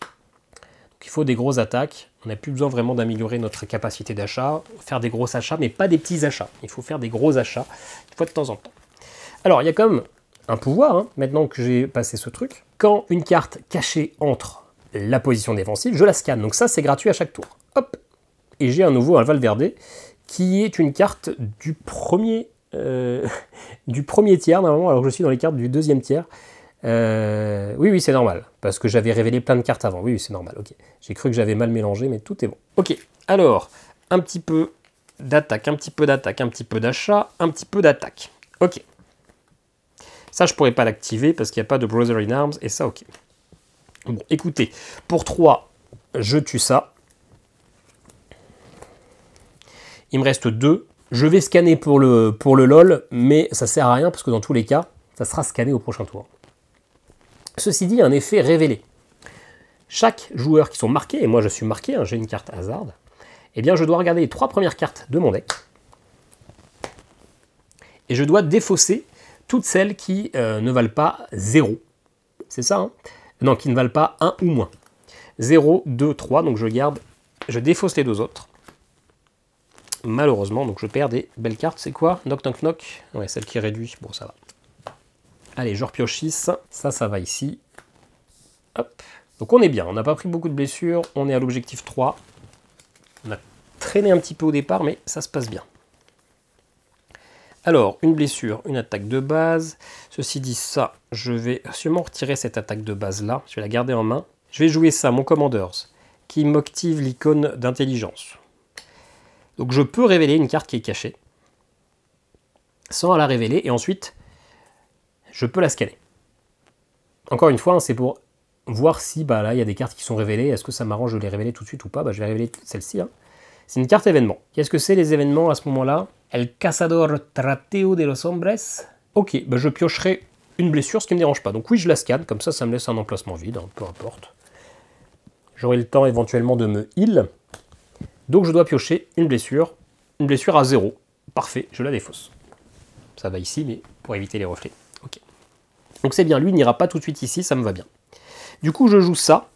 Donc il faut des grosses attaques. On n'a plus besoin vraiment d'améliorer notre capacité d'achat, faire des gros achats, mais pas des petits achats. Il faut faire des gros achats, une fois de temps en temps. Alors, il y a quand même un pouvoir, maintenant que j'ai passé ce truc. Quand une carte cachée entre la position défensive, je la scanne. Donc ça, c'est gratuit à chaque tour. Hop. Et j'ai un nouveau un Valverde, qui est une carte du premier tiers, normalement, alors que je suis dans les cartes du deuxième tiers. Oui, c'est normal, parce que j'avais révélé plein de cartes avant. Oui, c'est normal, ok. J'ai cru que j'avais mal mélangé, mais tout est bon. Ok, alors, un petit peu d'attaque, un petit peu d'attaque, un petit peu d'achat, un petit peu d'attaque. Ok. Ça, je pourrais pas l'activer, parce qu'il n'y a pas de Brother in Arms, et ça, ok. Bon, écoutez, pour 3, je tue ça. Il me reste 2. Je vais scanner pour le LOL, mais ça sert à rien, parce que dans tous les cas, ça sera scanné au prochain tour. Ceci dit, un effet révélé. Chaque joueur qui sont marqués, et moi je suis marqué, j'ai une carte hasard, eh bien je dois regarder les 3 premières cartes de mon deck, et je dois défausser toutes celles qui ne valent pas 0. C'est ça, hein? Non, qui ne valent pas 1 ou moins. 0, 2, 3, donc je défausse les 2 autres. Malheureusement, donc je perds des belles cartes. C'est quoi? Knock, knock, knock. Ouais, celle qui réduit. Bon, ça va. Allez, je repioche 6. Ça va ici. Hop. Donc on est bien. On n'a pas pris beaucoup de blessures. On est à l'objectif 3. On a traîné un petit peu au départ, mais ça se passe bien. Alors, une blessure, une attaque de base. Ceci dit, ça, je vais sûrement retirer cette attaque de base-là. Je vais la garder en main. Je vais jouer ça, mon Commanders, qui m'active l'icône d'intelligence. Donc je peux révéler une carte qui est cachée, sans la révéler, et ensuite, je peux la scanner. Encore une fois, c'est pour voir si, là, il y a des cartes qui sont révélées. Est-ce que ça m'arrange de les révéler tout de suite ou pas? Je vais révéler celle-ci. C'est une carte événement. Qu'est-ce que c'est les événements à ce moment-là? El Cazador Trateo de los Hombres. Ok, je piocherai une blessure, ce qui ne me dérange pas. Donc oui, je la scanne, comme ça me laisse un emplacement vide, peu importe. J'aurai le temps éventuellement de me heal. Donc je dois piocher une blessure à 0. Parfait, je la défausse. Ça va ici, mais pour éviter les reflets. Ok. Donc c'est bien, lui il n'ira pas tout de suite ici, ça me va bien. Du coup je joue ça.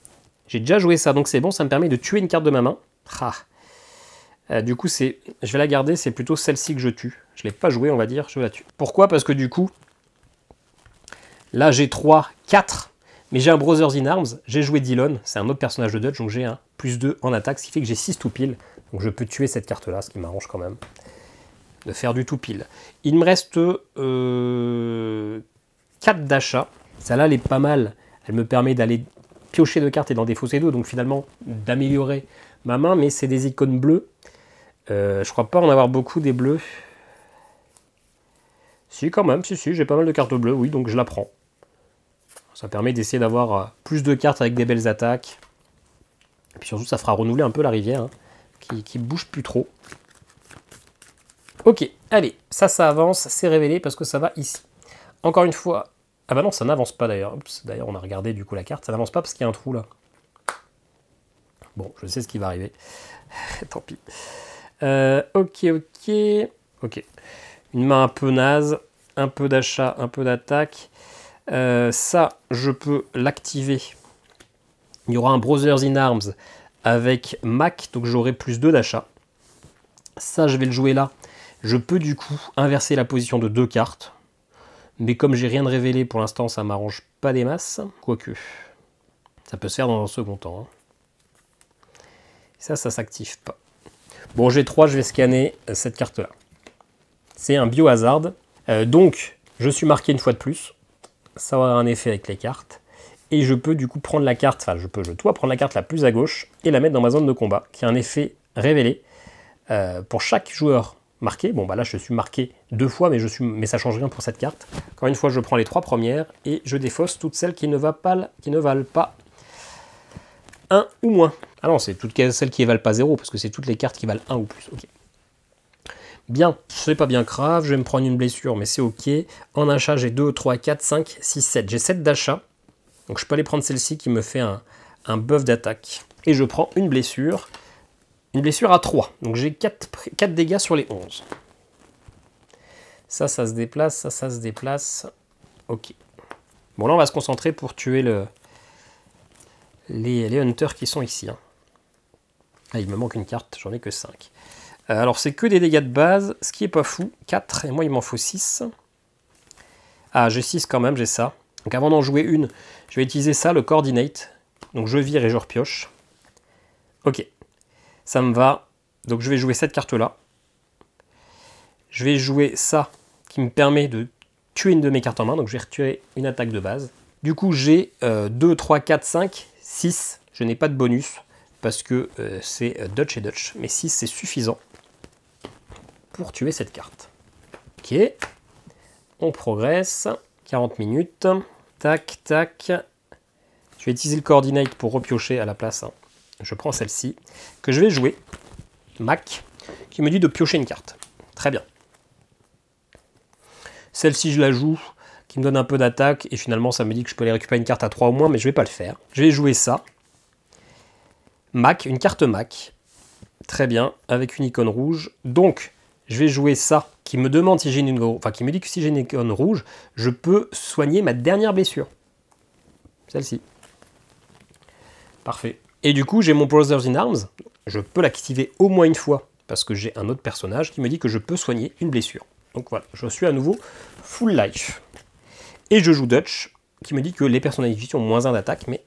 J'ai déjà joué ça, donc c'est bon, ça me permet de tuer une carte de ma main. Du coup je vais la garder, c'est plutôt celle-ci que je tue. Je ne l'ai pas joué, on va dire, je la tue. Pourquoi? Parce que du coup, là j'ai 3, 4, mais j'ai un Brothers in Arms, j'ai joué Dillon, c'est un autre personnage de Dutch, donc j'ai un +2 en attaque, ce qui fait que j'ai 6 tout pile. Donc je peux tuer cette carte-là, ce qui m'arrange quand même de faire du tout pile. Il me reste 4 d'achat. Celle-là, elle est pas mal. Elle me permet d'aller piocher 2 cartes et d'en défausser 2, donc finalement d'améliorer ma main, mais c'est des icônes bleues. Je crois pas en avoir beaucoup des bleus. Si, quand même, si, j'ai pas mal de cartes bleues, oui, donc je la prends. Ça permet d'essayer d'avoir plus de cartes avec des belles attaques. Et puis surtout, ça fera renouveler un peu la rivière, hein, qui bouge plus trop. Ok, allez, ça avance, c'est révélé parce que ça va ici. Encore une fois, ah bah non, ça n'avance pas d'ailleurs. D'ailleurs, on a regardé du coup la carte, ça n'avance pas parce qu'il y a un trou là. Bon, je sais ce qui va arriver. Tant pis. Ok. Une main un peu naze, un peu d'achat, un peu d'attaque. Ça, je peux l'activer. Il y aura un Brothers in Arms avec Mac, donc j'aurai +2 d'achat. Ça, je vais le jouer là. Je peux du coup inverser la position de 2 cartes. Mais comme j'ai rien de révélé pour l'instant, ça m'arrange pas des masses. Quoique, ça peut se faire dans un second temps. Hein. Ça s'active pas. Bon, j'ai 3, je vais scanner cette carte-là. C'est un biohazard. Donc, je suis marqué une fois de plus. Ça va avoir un effet avec les cartes. Et je peux du coup prendre la carte, enfin je dois prendre la carte la plus à gauche et la mettre dans ma zone de combat, qui a un effet révélé pour chaque joueur marqué. Bon bah là je suis marqué 2 fois, mais ça change rien pour cette carte. Encore une fois, je prends les 3 premières et je défausse toutes celles qui ne valent pas 1 ou moins. Ah non, c'est toutes celles qui ne valent pas 0, parce que c'est toutes les cartes qui valent 1 ou plus. Ok. Bien, c'est pas bien grave, je vais me prendre une blessure, mais c'est ok. En achat, j'ai 2, 3, 4, 5, 6, 7. J'ai 7 d'achat. Donc je peux aller prendre celle-ci qui me fait un buff d'attaque. Et je prends une blessure à 3. Donc j'ai 4 dégâts sur les 11. Ça se déplace, ça se déplace. Ok. Bon là on va se concentrer pour tuer les hunters qui sont ici. Hein. Ah, il me manque une carte, j'en ai que 5. Alors c'est que des dégâts de base, ce qui est pas fou. 4, et moi il m'en faut 6. Ah, j'ai 6 quand même, j'ai ça. Donc avant d'en jouer une, je vais utiliser ça, le coordinate. Donc je vire et je repioche. Ok, ça me va. Donc je vais jouer cette carte-là. Je vais jouer ça, qui me permet de tuer une de mes cartes en main. Donc je vais retirer une attaque de base. Du coup j'ai 2, 3, 4, 5, 6. Je n'ai pas de bonus, parce que c'est Dutch et Dutch. Mais 6 c'est suffisant pour tuer cette carte. Ok, on progresse. 40 minutes. Tac, tac. Je vais utiliser le coordinate pour repiocher à la place. Hein. Je prends celle-ci, que je vais jouer. Mac, qui me dit de piocher une carte. Très bien. Celle-ci, je la joue, qui me donne un peu d'attaque, et finalement, ça me dit que je peux aller récupérer une carte à 3 au moins, mais je ne vais pas le faire. Je vais jouer ça. Mac, une carte Mac. Très bien, avec une icône rouge. Donc, je vais jouer ça, qui me demande si j'ai une... Enfin, qui me dit que si j'ai une icône rouge, je peux soigner ma dernière blessure. Celle-ci. Parfait. Et du coup, j'ai mon Brothers in Arms. Je peux l'activer au moins une fois, parce que j'ai un autre personnage qui me dit que je peux soigner une blessure. Donc voilà, je suis à nouveau full life. Et je joue Dutch, qui me dit que les personnages ont moins 1 d'attaque, mais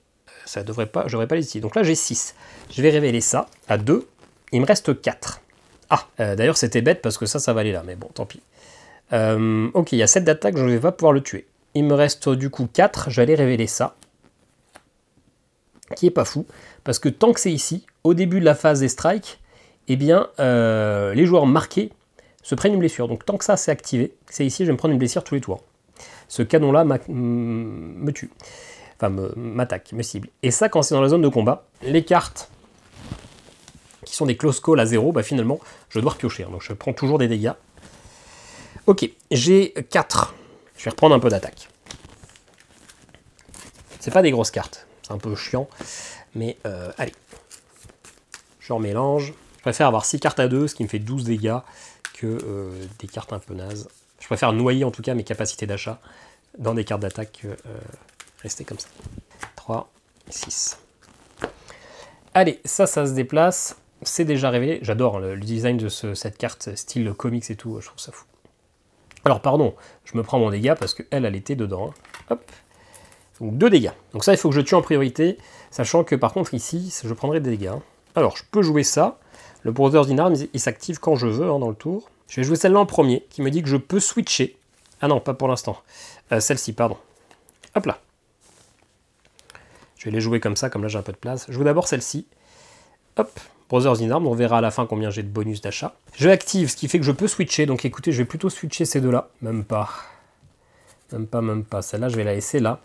ça devrait pas, je devrais pas les utiliser. Donc là, j'ai 6. Je vais révéler ça à 2. Il me reste 4. Ah, d'ailleurs, c'était bête, parce que ça va aller là, mais bon, tant pis. Ok, il y a 7 d'attaque, je ne vais pas pouvoir le tuer. Il me reste du coup 4, je vais aller révéler ça. Qui est pas fou, parce que tant que c'est ici, au début de la phase des strikes, eh bien, les joueurs marqués se prennent une blessure. Donc tant que ça c'est activé, c'est ici, je vais me prendre une blessure tous les tours. Ce canon-là me tue, enfin m'attaque, me cible. Et ça, quand c'est dans la zone de combat, les cartes qui sont des close calls à 0, bah finalement, je dois repiocher. Donc je prends toujours des dégâts. Ok, j'ai 4. Je vais reprendre un peu d'attaque. C'est pas des grosses cartes. Un peu chiant, mais allez, je remélange. Je préfère avoir 6 cartes à 2, ce qui me fait 12 dégâts, que des cartes un peu nazes. Je préfère noyer en tout cas mes capacités d'achat dans des cartes d'attaque, rester comme ça. 3, 6. Allez, ça se déplace, c'est déjà révélé. J'adore hein, le design de cette carte, style comics et tout, je trouve ça fou. Alors pardon, je me prends mon dégât parce qu'elle, elle était dedans. Hop. Donc 2 dégâts. Donc ça, il faut que je tue en priorité, sachant que par contre ici, je prendrai des dégâts. Alors, je peux jouer ça. Le Brothers in Arms, il s'active quand je veux dans le tour. Je vais jouer celle-là en premier, qui me dit que je peux switcher. Ah non, pas pour l'instant. Celle-ci, pardon. Hop là. Je vais les jouer comme ça, comme là j'ai un peu de place. Je joue d'abord celle-ci. Hop, Brothers in Arms, on verra à la fin combien j'ai de bonus d'achat. Je active, ce qui fait que je peux switcher. Donc écoutez, je vais plutôt switcher ces deux-là. Même pas. Même pas. Celle-là, je vais la laisser là.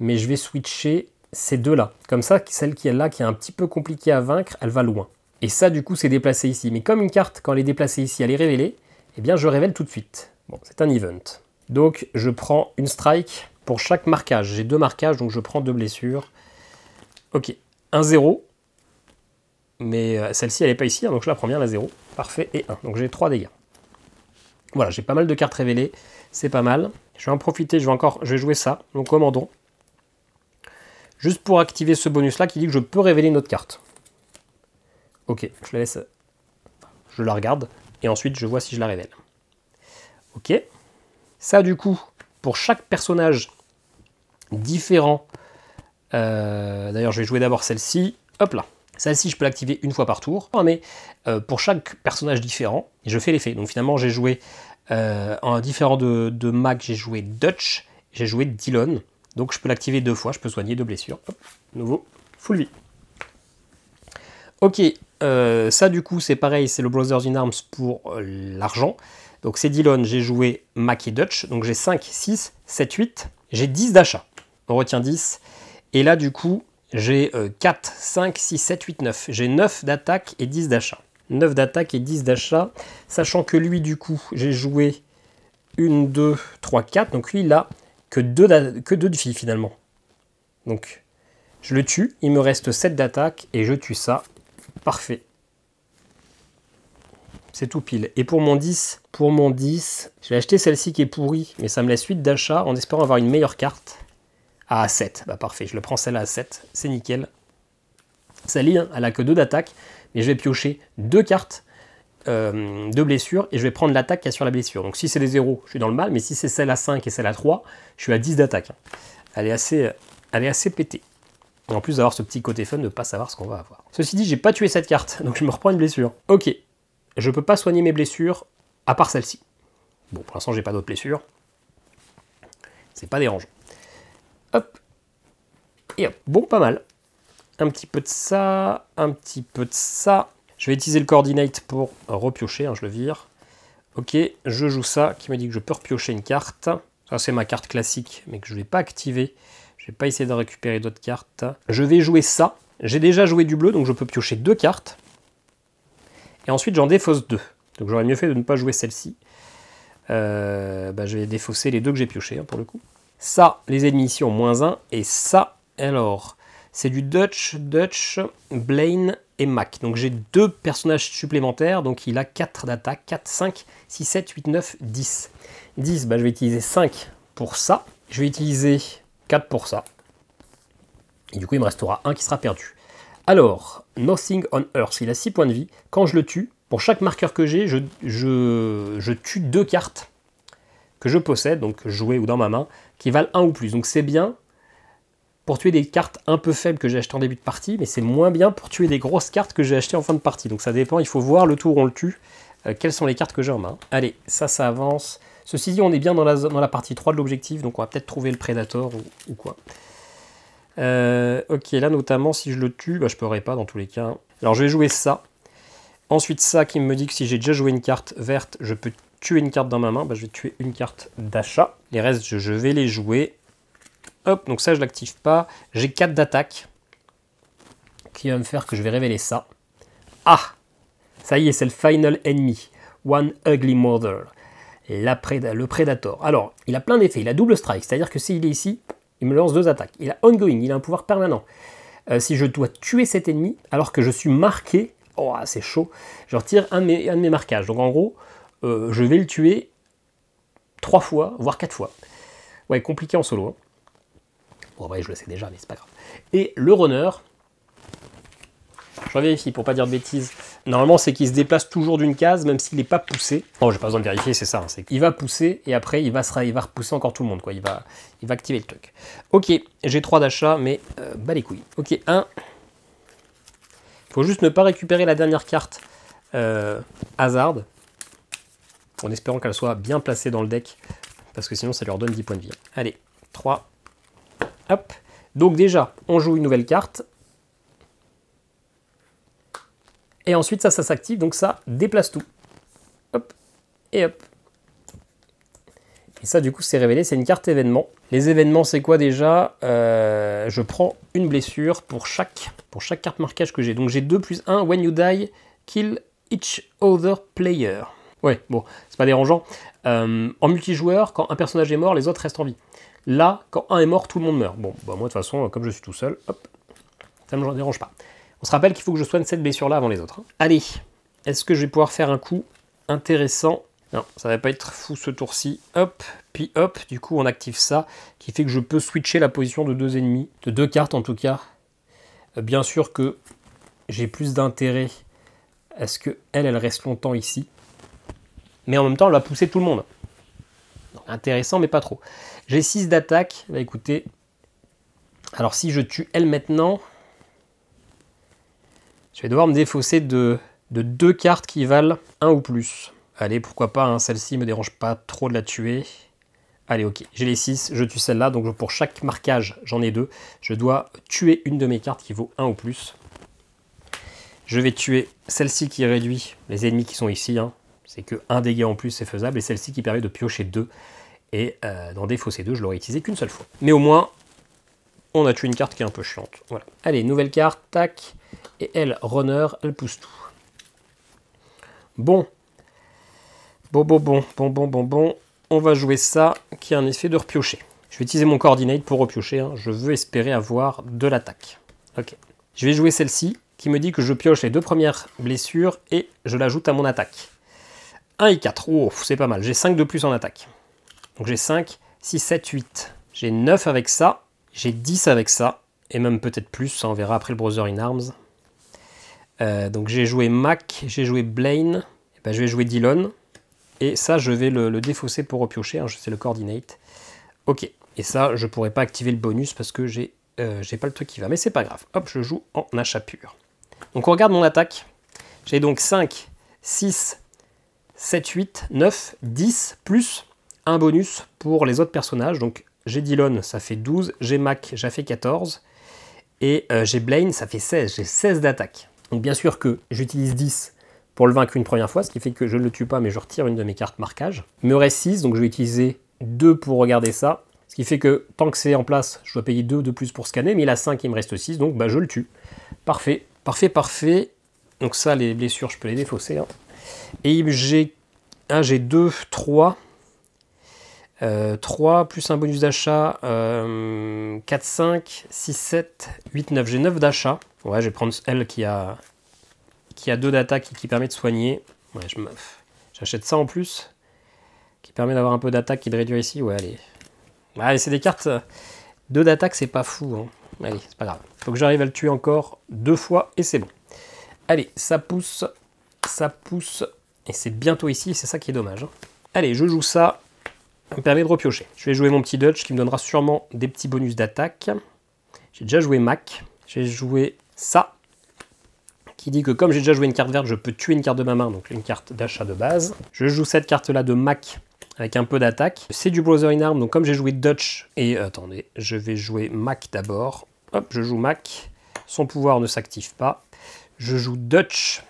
Mais je vais switcher ces deux-là. Comme ça, celle qui est là, qui est un petit peu compliquée à vaincre, elle va loin. Et ça, du coup, c'est déplacé ici. Mais comme une carte, quand elle est déplacée ici, elle est révélée, eh bien, je révèle tout de suite. Bon, c'est un event. Donc, je prends une strike pour chaque marquage. J'ai 2 marquages, donc je prends 2 blessures. Ok, 1-0. Mais celle-ci, elle n'est pas ici, hein, donc je la prends bien, la 0. Parfait, et 1. Donc j'ai 3 dégâts. Voilà, j'ai pas mal de cartes révélées. C'est pas mal. Je vais en profiter, je vais jouer ça. Donc, commandons. Juste pour activer ce bonus-là qui dit que je peux révéler une autre carte. Ok, je la laisse. Je la regarde. Et ensuite, je vois si je la révèle. Ok. Ça, du coup, pour chaque personnage différent. D'ailleurs, je vais jouer d'abord celle-ci. Hop là. Celle-ci, je peux l'activer une fois par tour. Mais pour chaque personnage différent, je fais l'effet. Donc finalement, j'ai joué en différent de Mac, j'ai joué Dutch. J'ai joué Dillon. Donc je peux l'activer 2 fois, je peux soigner 2 blessures. Hop, nouveau, full vie. Ok, ça du coup c'est pareil, c'est le Brothers in Arms pour l'argent. Donc c'est Dillon, j'ai joué Mac et Dutch, donc j'ai 5, 6, 7, 8, j'ai 10 d'achat. On retient 10. Et là du coup j'ai 4, 5, 6, 7, 8, 9. J'ai 9 d'attaque et 10 d'achat. 9 d'attaque et 10 d'achat, sachant que lui du coup j'ai joué 1, 2, 3, 4, donc lui il a que 2 de filles finalement. Donc, je le tue, il me reste 7 d'attaque et je tue ça. Parfait. C'est tout pile. Et pour mon 10, je vais acheter celle-ci qui est pourrie, mais ça me laisse 8 d'achat en espérant avoir une meilleure carte. À 7, bah parfait, je le prends celle-là à 7, c'est nickel. Celle-là, hein, elle a que 2 d'attaque, mais je vais piocher 2 cartes de blessure et je vais prendre l'attaque qu'il y a sur la blessure. Donc si c'est des 0, je suis dans le mal, mais si c'est celle à 5 et celle à 3, je suis à 10 d'attaque. Elle est assez pétée. Et en plus d'avoir ce petit côté fun de ne pas savoir ce qu'on va avoir. Ceci dit, j'ai pas tué cette carte, donc je me reprends une blessure. Ok, je peux pas soigner mes blessures, à part celle-ci. Bon, pour l'instant, j'ai pas d'autres blessures. C'est pas dérangeant. Hop. Et hop, bon, pas mal. Un petit peu de ça, un petit peu de ça. Je vais utiliser le coordinate pour repiocher, hein, je le vire. Ok, je joue ça, qui me dit que je peux repiocher une carte. Ça, c'est ma carte classique, mais que je ne vais pas activer. Je ne vais pas essayer de récupérer d'autres cartes. Je vais jouer ça. J'ai déjà joué du bleu, donc je peux piocher 2 cartes. Et ensuite, j'en défausse 2. Donc j'aurais mieux fait de ne pas jouer celle-ci. Je vais défausser les 2 que j'ai piochés, hein, pour le coup. Ça, les ennemis ici ont -1. Et ça, alors, c'est du Dutch, Blaine et Mac. Donc j'ai 2 personnages supplémentaires, donc il a 4 d'attaque, 4, 5, 6, 7, 8, 9, 10. 10, je vais utiliser 5 pour ça, je vais utiliser 4 pour ça. Et du coup il me restera 1 qui sera perdu. Alors, Nothing on Earth, il a 6 points de vie. Quand je le tue, pour chaque marqueur que j'ai, je tue 2 cartes que je possède, donc jouées ou dans ma main, qui valent 1 ou plus. Donc c'est bien pour tuer des cartes un peu faibles que j'ai achetées en début de partie, mais c'est moins bien pour tuer des grosses cartes que j'ai achetées en fin de partie. Donc ça dépend, il faut voir le tour où on le tue, quelles sont les cartes que j'ai en main. Allez, ça avance. Ceci dit, on est bien dans la partie 3 de l'objectif, donc on va peut-être trouver le Predator ou quoi. Ok, là notamment, si je le tue, je pourrais pas dans tous les cas. Alors je vais jouer ça. Ensuite ça qui me dit que si j'ai déjà joué une carte verte, je peux tuer une carte dans ma main. Je vais tuer une carte d'achat. Les restes, je vais les jouer. Hop, donc ça je l'active pas. J'ai 4 d'attaque. Qui va me faire que je vais révéler ça. Ah! Ça y est, c'est le final enemy. One Ugly Mother. Le Predator. Alors, il a plein d'effets. Il a double strike, c'est-à-dire que s'il est ici, il me lance 2 attaques. Il a ongoing, il a un pouvoir permanent. Si je dois tuer cet ennemi, alors que je suis marqué, oh c'est chaud, je retire un de mes marquages. Donc en gros, je vais le tuer 3 fois, voire 4 fois. Ouais, compliqué en solo. Hein. Bon, ouais, je le sais déjà, mais c'est pas grave. Et le runner, Je revérifie pour pas dire de bêtises. Normalement, c'est qu'il se déplace toujours d'une case, même s'il n'est pas poussé. Oh, j'ai pas besoin de vérifier, c'est ça. C'est qu'il va pousser et après, il va repousser encore tout le monde, quoi. Il va activer le truc. Ok, j'ai 3 d'achat, mais bas les couilles. Ok, 1. Il faut juste ne pas récupérer la dernière carte hasard, en espérant qu'elle soit bien placée dans le deck, parce que sinon, ça leur donne 10 points de vie. Allez, 3. Hop. Donc déjà, on joue une nouvelle carte. Et ensuite, ça s'active, donc ça déplace tout. Hop, et hop. Et ça, du coup, c'est révélé, c'est une carte événement. Les événements, c'est quoi déjà? Je prends une blessure pour chaque carte marquage que j'ai. Donc j'ai 2 + 1, when you die, kill each other player. Ouais, bon, c'est pas dérangeant. En multijoueur, quand un personnage est mort, les autres restent en vie. Là, quand un est mort, tout le monde meurt. Bon, bah moi, de toute façon, comme je suis tout seul, hop, ça ne me dérange pas. On se rappelle qu'il faut que je soigne cette blessure-là avant les autres. Allez, est-ce que je vais pouvoir faire un coup intéressant? Non, ça va pas être fou ce tour-ci. Hop, puis hop, du coup on active ça, qui fait que je peux switcher la position de 2 ennemis, de 2 cartes en tout cas. Bien sûr que j'ai plus d'intérêt à ce qu'elle reste longtemps ici. Mais en même temps, elle va pousser tout le monde. Donc, intéressant, mais pas trop. J'ai 6 d'attaque. Bah écoutez, alors si je tue elle maintenant, je vais devoir me défausser de 2 cartes qui valent 1 ou plus. Allez, pourquoi pas, hein, celle-ci me dérange pas trop de la tuer. Allez, ok, j'ai les 6, je tue celle-là, donc pour chaque marquage, j'en ai 2. Je dois tuer une de mes cartes qui vaut 1 ou plus. Je vais tuer celle-ci qui réduit les ennemis qui sont ici. Hein. C'est que 1 dégât en plus, c'est faisable. Et celle-ci qui permet de piocher 2. Et d'en défausser 2, je l'aurais utilisé qu'une seule fois. Mais au moins, on a tué une carte qui est un peu chiante. Voilà. Allez, nouvelle carte, tac. Et elle, runner, elle pousse tout. Bon. Bon. On va jouer ça, qui a un effet de repiocher. Je vais utiliser mon coordinate pour repiocher. Hein. Je veux espérer avoir de l'attaque. Ok. Je vais jouer celle-ci, qui me dit que je pioche les 2 premières blessures et je l'ajoute à mon attaque. 1 et 4. Oh, c'est pas mal. J'ai 5 de plus en attaque. Donc j'ai 5, 6, 7, 8. J'ai 9 avec ça. J'ai 10 avec ça. Et même peut-être plus. Ça, on verra après le Brother in Arms. Donc j'ai joué Mac, j'ai joué Blaine. Et ben, je vais jouer Dillon. Et ça, je vais le défausser pour repiocher. Hein, c'est le coordinate. Ok. Et ça, je pourrais pas activer le bonus parce que j'ai pas le truc qui va. Mais c'est pas grave. Hop, je joue en achat pur. Donc on regarde mon attaque. J'ai donc 5, 6, 7, 8, 9, 10, plus un bonus pour les autres personnages. Donc j'ai Dillon, ça fait 12. J'ai Mac, ça fait 14. Et j'ai Blaine, ça fait 16. J'ai 16 d'attaque. Donc bien sûr que j'utilise 10 pour le vaincre une première fois, ce qui fait que je ne le tue pas, mais je retire une de mes cartes marquage. Il me reste 6, donc je vais utiliser 2 pour regarder ça. Ce qui fait que tant que c'est en place, je dois payer 2 de plus pour scanner, mais il a 5, il me reste 6, donc bah, je le tue. Parfait. Donc ça, les blessures, je peux les défausser. Hein. Et j'ai 2, 3. 3 plus un bonus d'achat, 4, 5, 6, 7, 8, 9. J'ai 9 d'achat. Ouais, je vais prendre elle qui a 2 d'attaque et qui permet de soigner. Ouais, j'achète ça en plus. Qui permet d'avoir un peu d'attaque et de réduire ici. Ouais, allez. Allez, c'est des cartes. 2 d'attaque, c'est pas fou. Hein. Allez, c'est pas grave. Faut que j'arrive à le tuer encore 2 fois et c'est bon. Allez, ça pousse. Et c'est bientôt ici, c'est ça qui est dommage. Hein. Allez, je joue ça. Ça me permet de repiocher. Je vais jouer mon petit Dutch qui me donnera sûrement des petits bonus d'attaque. J'ai déjà joué Mac. J'ai joué ça. Qui dit que comme j'ai déjà joué une carte verte, je peux tuer une carte de ma main, donc une carte d'achat de base. Je joue cette carte-là de Mac avec un peu d'attaque. C'est du Brother in Arms, donc comme j'ai joué Dutch, et attendez, je vais jouer Mac d'abord. Hop, je joue Mac. Son pouvoir ne s'active pas. Je joue Dutch.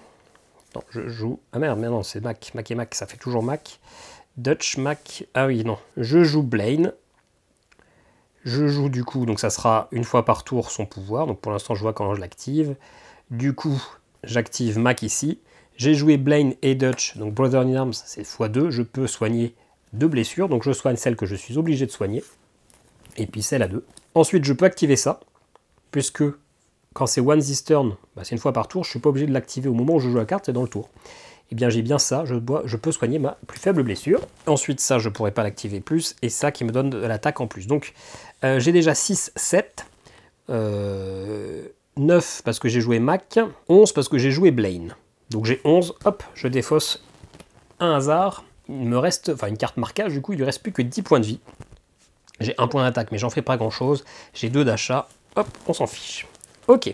Non, je joue... Ah merde, mais non, c'est Mac. Mac et Mac, ça fait toujours Mac. Dutch, Mac... Ah oui, non. Je joue Blaine. Je joue du coup, donc ça sera une fois par tour son pouvoir. Donc pour l'instant, je vois quand je l'active. Du coup, j'active Mac ici. J'ai joué Blaine et Dutch, donc Brother in Arms, c'est x2. Je peux soigner 2 blessures, donc je soigne celle que je suis obligé de soigner. Et puis celle à 2. Ensuite, je peux activer ça, puisque quand c'est one this turn, bah c'est une fois par tour, je ne suis pas obligé de l'activer au moment où je joue la carte, c'est dans le tour. Et bien j'ai bien ça, je peux soigner ma plus faible blessure. Ensuite, ça, je ne pourrais pas l'activer plus, et ça qui me donne de l'attaque en plus. Donc, j'ai déjà 6, 7. 9 parce que j'ai joué Mac, 11 parce que j'ai joué Blaine. Donc j'ai 11, hop, je défausse un hasard. Il me reste, enfin une carte marquage, du coup il lui reste plus que 10 points de vie. J'ai 1 point d'attaque, mais j'en fais pas grand chose. J'ai 2 d'achat, hop, on s'en fiche. Ok,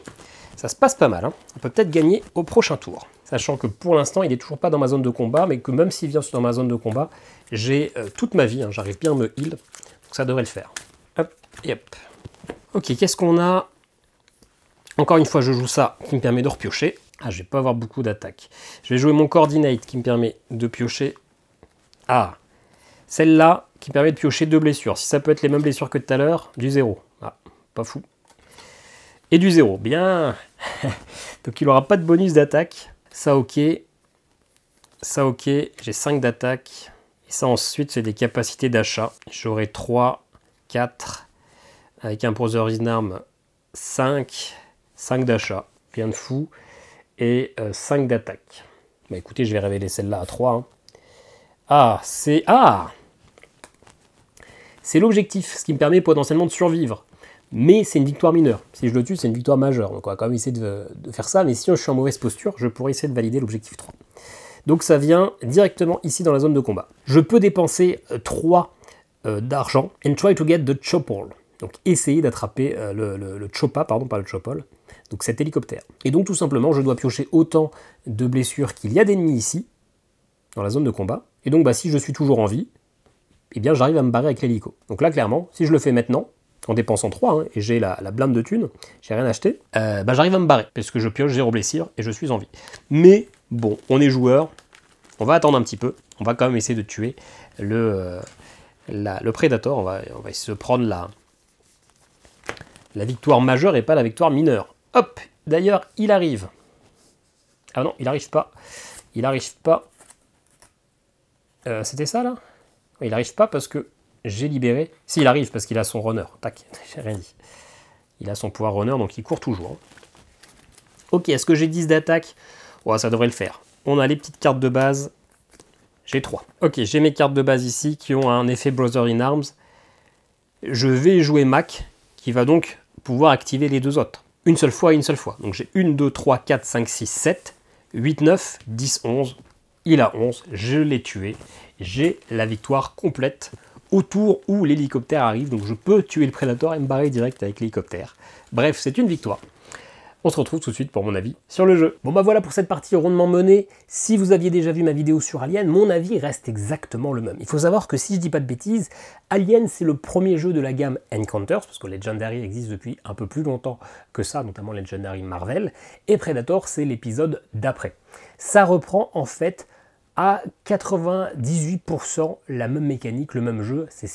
ça se passe pas mal, hein. On peut peut-être gagner au prochain tour. Sachant que pour l'instant, il est toujours pas dans ma zone de combat, mais que même s'il vient dans ma zone de combat, j'ai toute ma vie, hein. J'arrive bien à me heal, donc ça devrait le faire. Hop, et hop. Ok, qu'est-ce qu'on a? Encore une fois, je joue ça, qui me permet de repiocher. Ah, je vais pas avoir beaucoup d'attaques. Je vais jouer mon Coordinate, qui me permet de piocher. Ah, celle-là, qui permet de piocher 2 blessures. Si ça peut être les mêmes blessures que tout à l'heure, du 0. Ah, pas fou. Et du 0, bien. Donc il n'aura pas de bonus d'attaque. Ça, ok. Ça, ok. J'ai 5 d'attaque. Et ça, ensuite, c'est des capacités d'achat. J'aurai 3, 4. Avec un Brother in Arms, 5. 5 d'achat. Rien de fou. Et 5 d'attaque. Bah écoutez, je vais révéler celle-là à 3. Hein. Ah, c'est... Ah! C'est l'objectif, ce qui me permet potentiellement de survivre. Mais c'est une victoire mineure. Si je le tue, c'est une victoire majeure. Donc on va quand même essayer de faire ça. Mais si je suis en mauvaise posture, je pourrais essayer de valider l'objectif 3. Donc ça vient directement ici dans la zone de combat. Je peux dépenser 3 d'argent and try to get the Chopol. Donc essayer d'attraper le Chopa, pardon, pas le Chopol. Donc cet hélicoptère. Et donc tout simplement, je dois piocher autant de blessures qu'il y a d'ennemis ici, dans la zone de combat. Et donc bah, si je suis toujours en vie, eh bien j'arrive à me barrer avec l'hélico. Donc là clairement, si je le fais maintenant, en dépensant 3, hein, et j'ai la blinde de thunes, j'ai rien acheté, bah, j'arrive à me barrer, parce que je pioche 0 blessure et je suis en vie. Mais bon, on est joueur, on va attendre un petit peu, on va quand même essayer de tuer le Predator, on va se prendre la victoire majeure et pas la victoire mineure. Hop, d'ailleurs, il arrive. Ah non, il n'arrive pas. Il n'arrive pas. C'était ça, là? Il n'arrive pas parce que j'ai libéré. Si, il arrive parce qu'il a son runner. Tac, j'ai rien dit. Il a son pouvoir runner, donc il court toujours. Ok, est-ce que j'ai 10 d'attaque? Ouais, ça devrait le faire. On a les petites cartes de base. J'ai 3. Ok, j'ai mes cartes de base ici qui ont un effet Brother in Arms. Je vais jouer Mac, qui va donc pouvoir activer les 2 autres. Une seule fois et une seule fois. Donc j'ai 1, 2, 3, 4, 5, 6, 7, 8, 9, 10, 11. Il a 11, je l'ai tué. J'ai la victoire complète au tour où l'hélicoptère arrive. Donc je peux tuer le Predator et me barrer direct avec l'hélicoptère. Bref, c'est une victoire. On se retrouve tout de suite pour mon avis sur le jeu. Bon bah voilà pour cette partie rondement menée. Si vous aviez déjà vu ma vidéo sur Alien, mon avis reste exactement le même. Il faut savoir que si je dis pas de bêtises, Alien c'est le premier jeu de la gamme Encounters, parce que Legendary existe depuis un peu plus longtemps que ça, notamment Legendary Marvel, et Predator c'est l'épisode d'après. Ça reprend en fait à 98% la même mécanique, le même jeu, c'est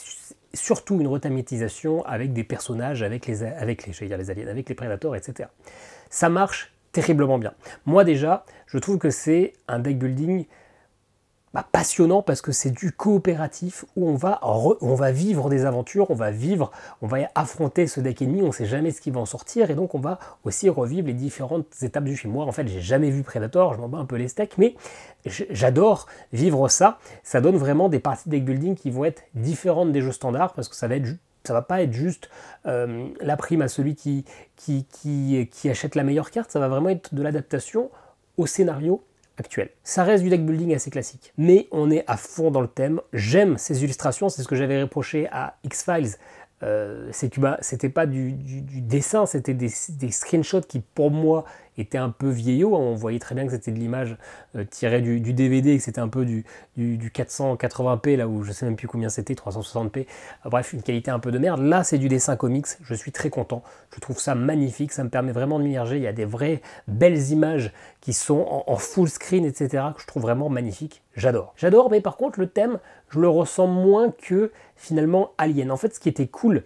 surtout une rethématisation avec des personnages, avec les aliens, avec les Predators, etc. Ça marche terriblement bien. Moi déjà, je trouve que c'est un deck building passionnant parce que c'est du coopératif où on va vivre des aventures, on va affronter ce deck ennemi, on ne sait jamais ce qui va en sortir et donc on va aussi revivre les différentes étapes du film. Moi en fait j'ai jamais vu Predator, je m'en bats un peu les steaks, mais j'adore vivre ça. Ça donne vraiment des parties de deck building qui vont être différentes des jeux standards parce que ça va pas être juste la prime à celui qui achète la meilleure carte, ça va vraiment être de l'adaptation au scénario actuel. Ça reste du deck building assez classique, mais on est à fond dans le thème. J'aime ces illustrations, c'est ce que j'avais reproché à X-Files. C'est que c'était pas du dessin, c'était des screenshots qui pour moi étaient un peu vieillots. On voyait très bien que c'était de l'image tirée du DVD et que c'était un peu du 480p, là où je sais même plus combien c'était, 360p. Bref, une qualité un peu de merde. Là, c'est du dessin comics, je suis très content. Je trouve ça magnifique, ça me permet vraiment de m'immerger. Il y a des vraies belles images qui sont en full screen, etc., que je trouve vraiment magnifiques. J'adore. J'adore, mais par contre, le thème, je le ressens moins que finalement Alien. En fait, ce qui était cool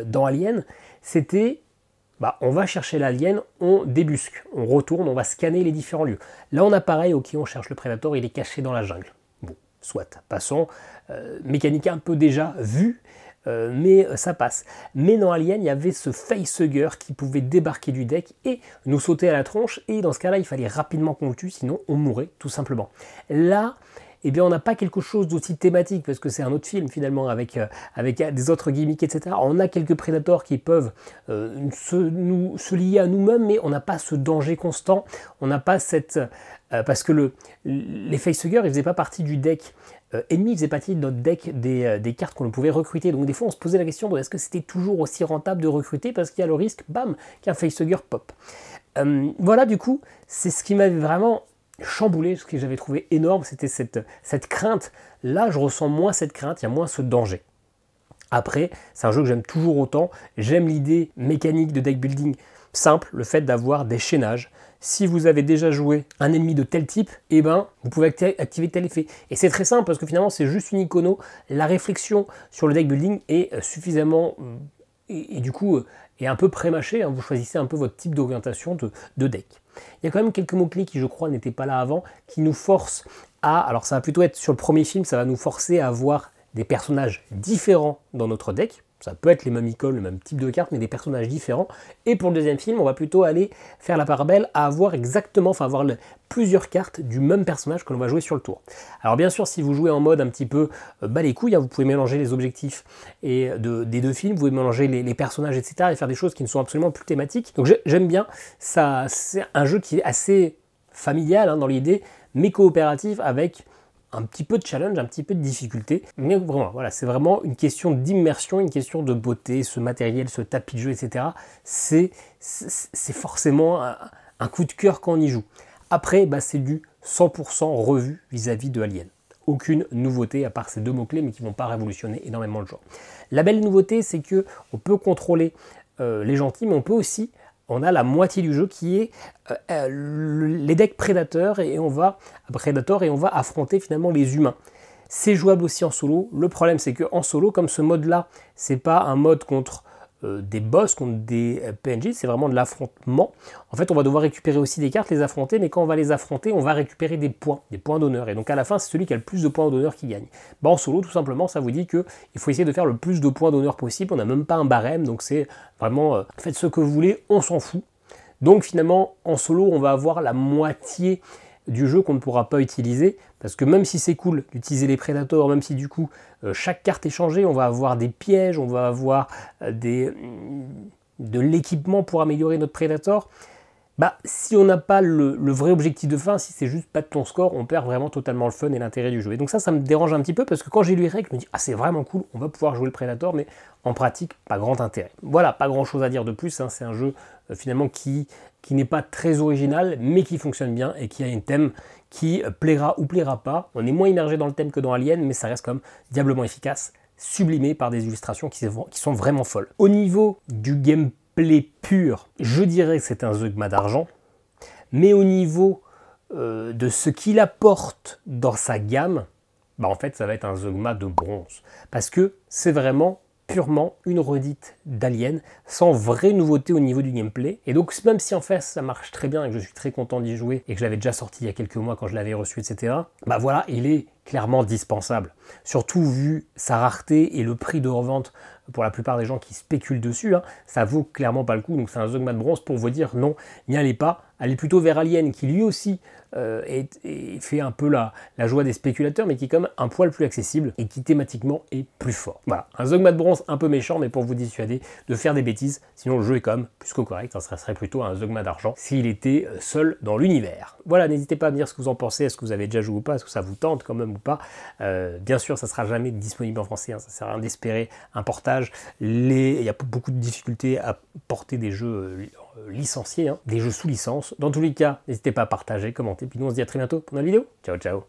dans Alien, c'était on va chercher l'alien, on débusque, on retourne, on va scanner les différents lieux. Là, on a pareil, ok, on cherche le Predator, il est caché dans la jungle. Bon, soit, passons. Mécanique un peu déjà vue, mais ça passe. Mais dans Alien, il y avait ce facehugger qui pouvait débarquer du deck et nous sauter à la tronche, et dans ce cas-là, il fallait rapidement qu'on le tue, sinon on mourait tout simplement. Là, eh bien on n'a pas quelque chose d'aussi thématique, parce que c'est un autre film finalement, avec des autres gimmicks, etc. On a quelques prédateurs qui peuvent se lier à nous-mêmes, mais on n'a pas ce danger constant, on n'a pas cette... parce que les facehuggers, ils faisaient pas partie du deck ennemi, ils faisaient partie de notre deck des cartes qu'on pouvait recruter. Donc des fois on se posait la question de est-ce que c'était toujours aussi rentable de recruter, parce qu'il y a le risque, bam, qu'un facehugger pop. Voilà, du coup, c'est ce qui m'avait vraiment chamboulé, ce que j'avais trouvé énorme, c'était cette crainte. Là, je ressens moins cette crainte, il y a moins ce danger. Après, c'est un jeu que j'aime toujours autant. J'aime l'idée mécanique de deck building simple, le fait d'avoir des chaînages. Si vous avez déjà joué un ennemi de tel type, eh ben, vous pouvez activer tel effet. Et c'est très simple, parce que finalement, c'est juste une icono. La réflexion sur le deck building est suffisamment... et du coup, est un peu pré-mâché, hein. Vous choisissez un peu votre type d'orientation de deck. Il y a quand même quelques mots-clés qui, je crois, n'étaient pas là avant, qui nous forcent à... Alors, ça va plutôt être sur le premier film, ça va nous forcer à avoir des personnages différents dans notre deck. Ça peut être les mêmes icônes, le même type de carte, mais des personnages différents. Et pour le deuxième film, on va plutôt aller faire la part belle à avoir exactement, enfin avoir plusieurs cartes du même personnage que l'on va jouer sur le tour. Alors bien sûr, si vous jouez en mode un petit peu bas les couilles, hein, vous pouvez mélanger les objectifs des deux films, vous pouvez mélanger les personnages, etc. et faire des choses qui ne sont absolument plus thématiques. Donc j'aime bien, ça, c'est un jeu qui est assez familial, hein, dans l'idée, mais coopératif, avec un petit peu de challenge, un petit peu de difficulté. Mais vraiment, voilà, c'est vraiment une question d'immersion, une question de beauté, ce matériel, ce tapis de jeu, etc. C'est forcément un coup de cœur quand on y joue. Après, bah, c'est du 100% revu vis-à-vis de Alien. Aucune nouveauté à part ces deux mots-clés, mais qui ne vont pas révolutionner énormément le genre. La belle nouveauté, c'est que on peut contrôler les gentils, mais on peut aussi... On a la moitié du jeu qui est les decks prédateurs et on va affronter finalement les humains. C'est jouable aussi en solo. Le problème, c'est qu'en solo, comme ce mode-là, c'est pas un mode contre des boss, contre des PNJ, c'est vraiment de l'affrontement. En fait, on va devoir récupérer aussi des cartes, les affronter, mais quand on va les affronter, on va récupérer des points d'honneur. Et donc à la fin, c'est celui qui a le plus de points d'honneur qui gagne. Bah, en solo, tout simplement, ça vous dit qu'il faut essayer de faire le plus de points d'honneur possible. On n'a même pas un barème, donc c'est vraiment faites ce que vous voulez, on s'en fout. Donc finalement, en solo, on va avoir la moitié du jeu qu'on ne pourra pas utiliser, parce que même si c'est cool d'utiliser les prédateurs, même si du coup chaque carte est changée, on va avoir des pièges, on va avoir de l'équipement pour améliorer notre prédateur, bah, si on n'a pas le vrai objectif de fin, si c'est juste pas de ton score, on perd vraiment totalement le fun et l'intérêt du jeu. Et donc ça me dérange un petit peu, parce que quand j'ai lu les règles, je me dis « Ah, c'est vraiment cool, on va pouvoir jouer le Predator », mais en pratique, pas grand intérêt. Voilà, pas grand chose à dire de plus, hein. C'est un jeu finalement qui n'est pas très original, mais qui fonctionne bien et qui a un thème qui plaira ou plaira pas. On est moins immergé dans le thème que dans Alien, mais ça reste quand même diablement efficace, sublimé par des illustrations qui sont vraiment folles. Au niveau du gameplay pur, je dirais que c'est un Zeugma d'argent, mais au niveau de ce qu'il apporte dans sa gamme, bah en fait ça va être un Zeugma de bronze, parce que c'est vraiment purement une redite d'Alien, sans vraie nouveauté au niveau du gameplay. Et donc même si en fait ça marche très bien et que je suis très content d'y jouer, et que je l'avais déjà sorti il y a quelques mois quand je l'avais reçu, etc., bah voilà, il est clairement dispensable. Surtout vu sa rareté et le prix de revente pour la plupart des gens qui spéculent dessus, hein, ça vaut clairement pas le coup. Donc c'est un Zeugma de bronze pour vous dire non, n'y allez pas. Allez plutôt vers Alien, qui lui aussi fait un peu la joie des spéculateurs, mais qui est quand même un poil plus accessible et qui thématiquement est plus fort. Voilà, un Zeugma de bronze un peu méchant, mais pour vous dissuader de faire des bêtises. Sinon le jeu est quand même plus que correct, hein, ça serait plutôt un Zeugma d'argent s'il était seul dans l'univers. Voilà, n'hésitez pas à me dire ce que vous en pensez, est-ce que vous avez déjà joué ou pas, est-ce que ça vous tente quand même ou pas. Bien sûr, ça sera jamais disponible en français, hein, ça sert à rien d'espérer un portage. Il y a beaucoup de difficultés à porter des jeux licenciés, hein, des jeux sous licence. Dans tous les cas, n'hésitez pas à partager, commenter, puis nous on se dit à très bientôt pour une vidéo. Ciao, ciao.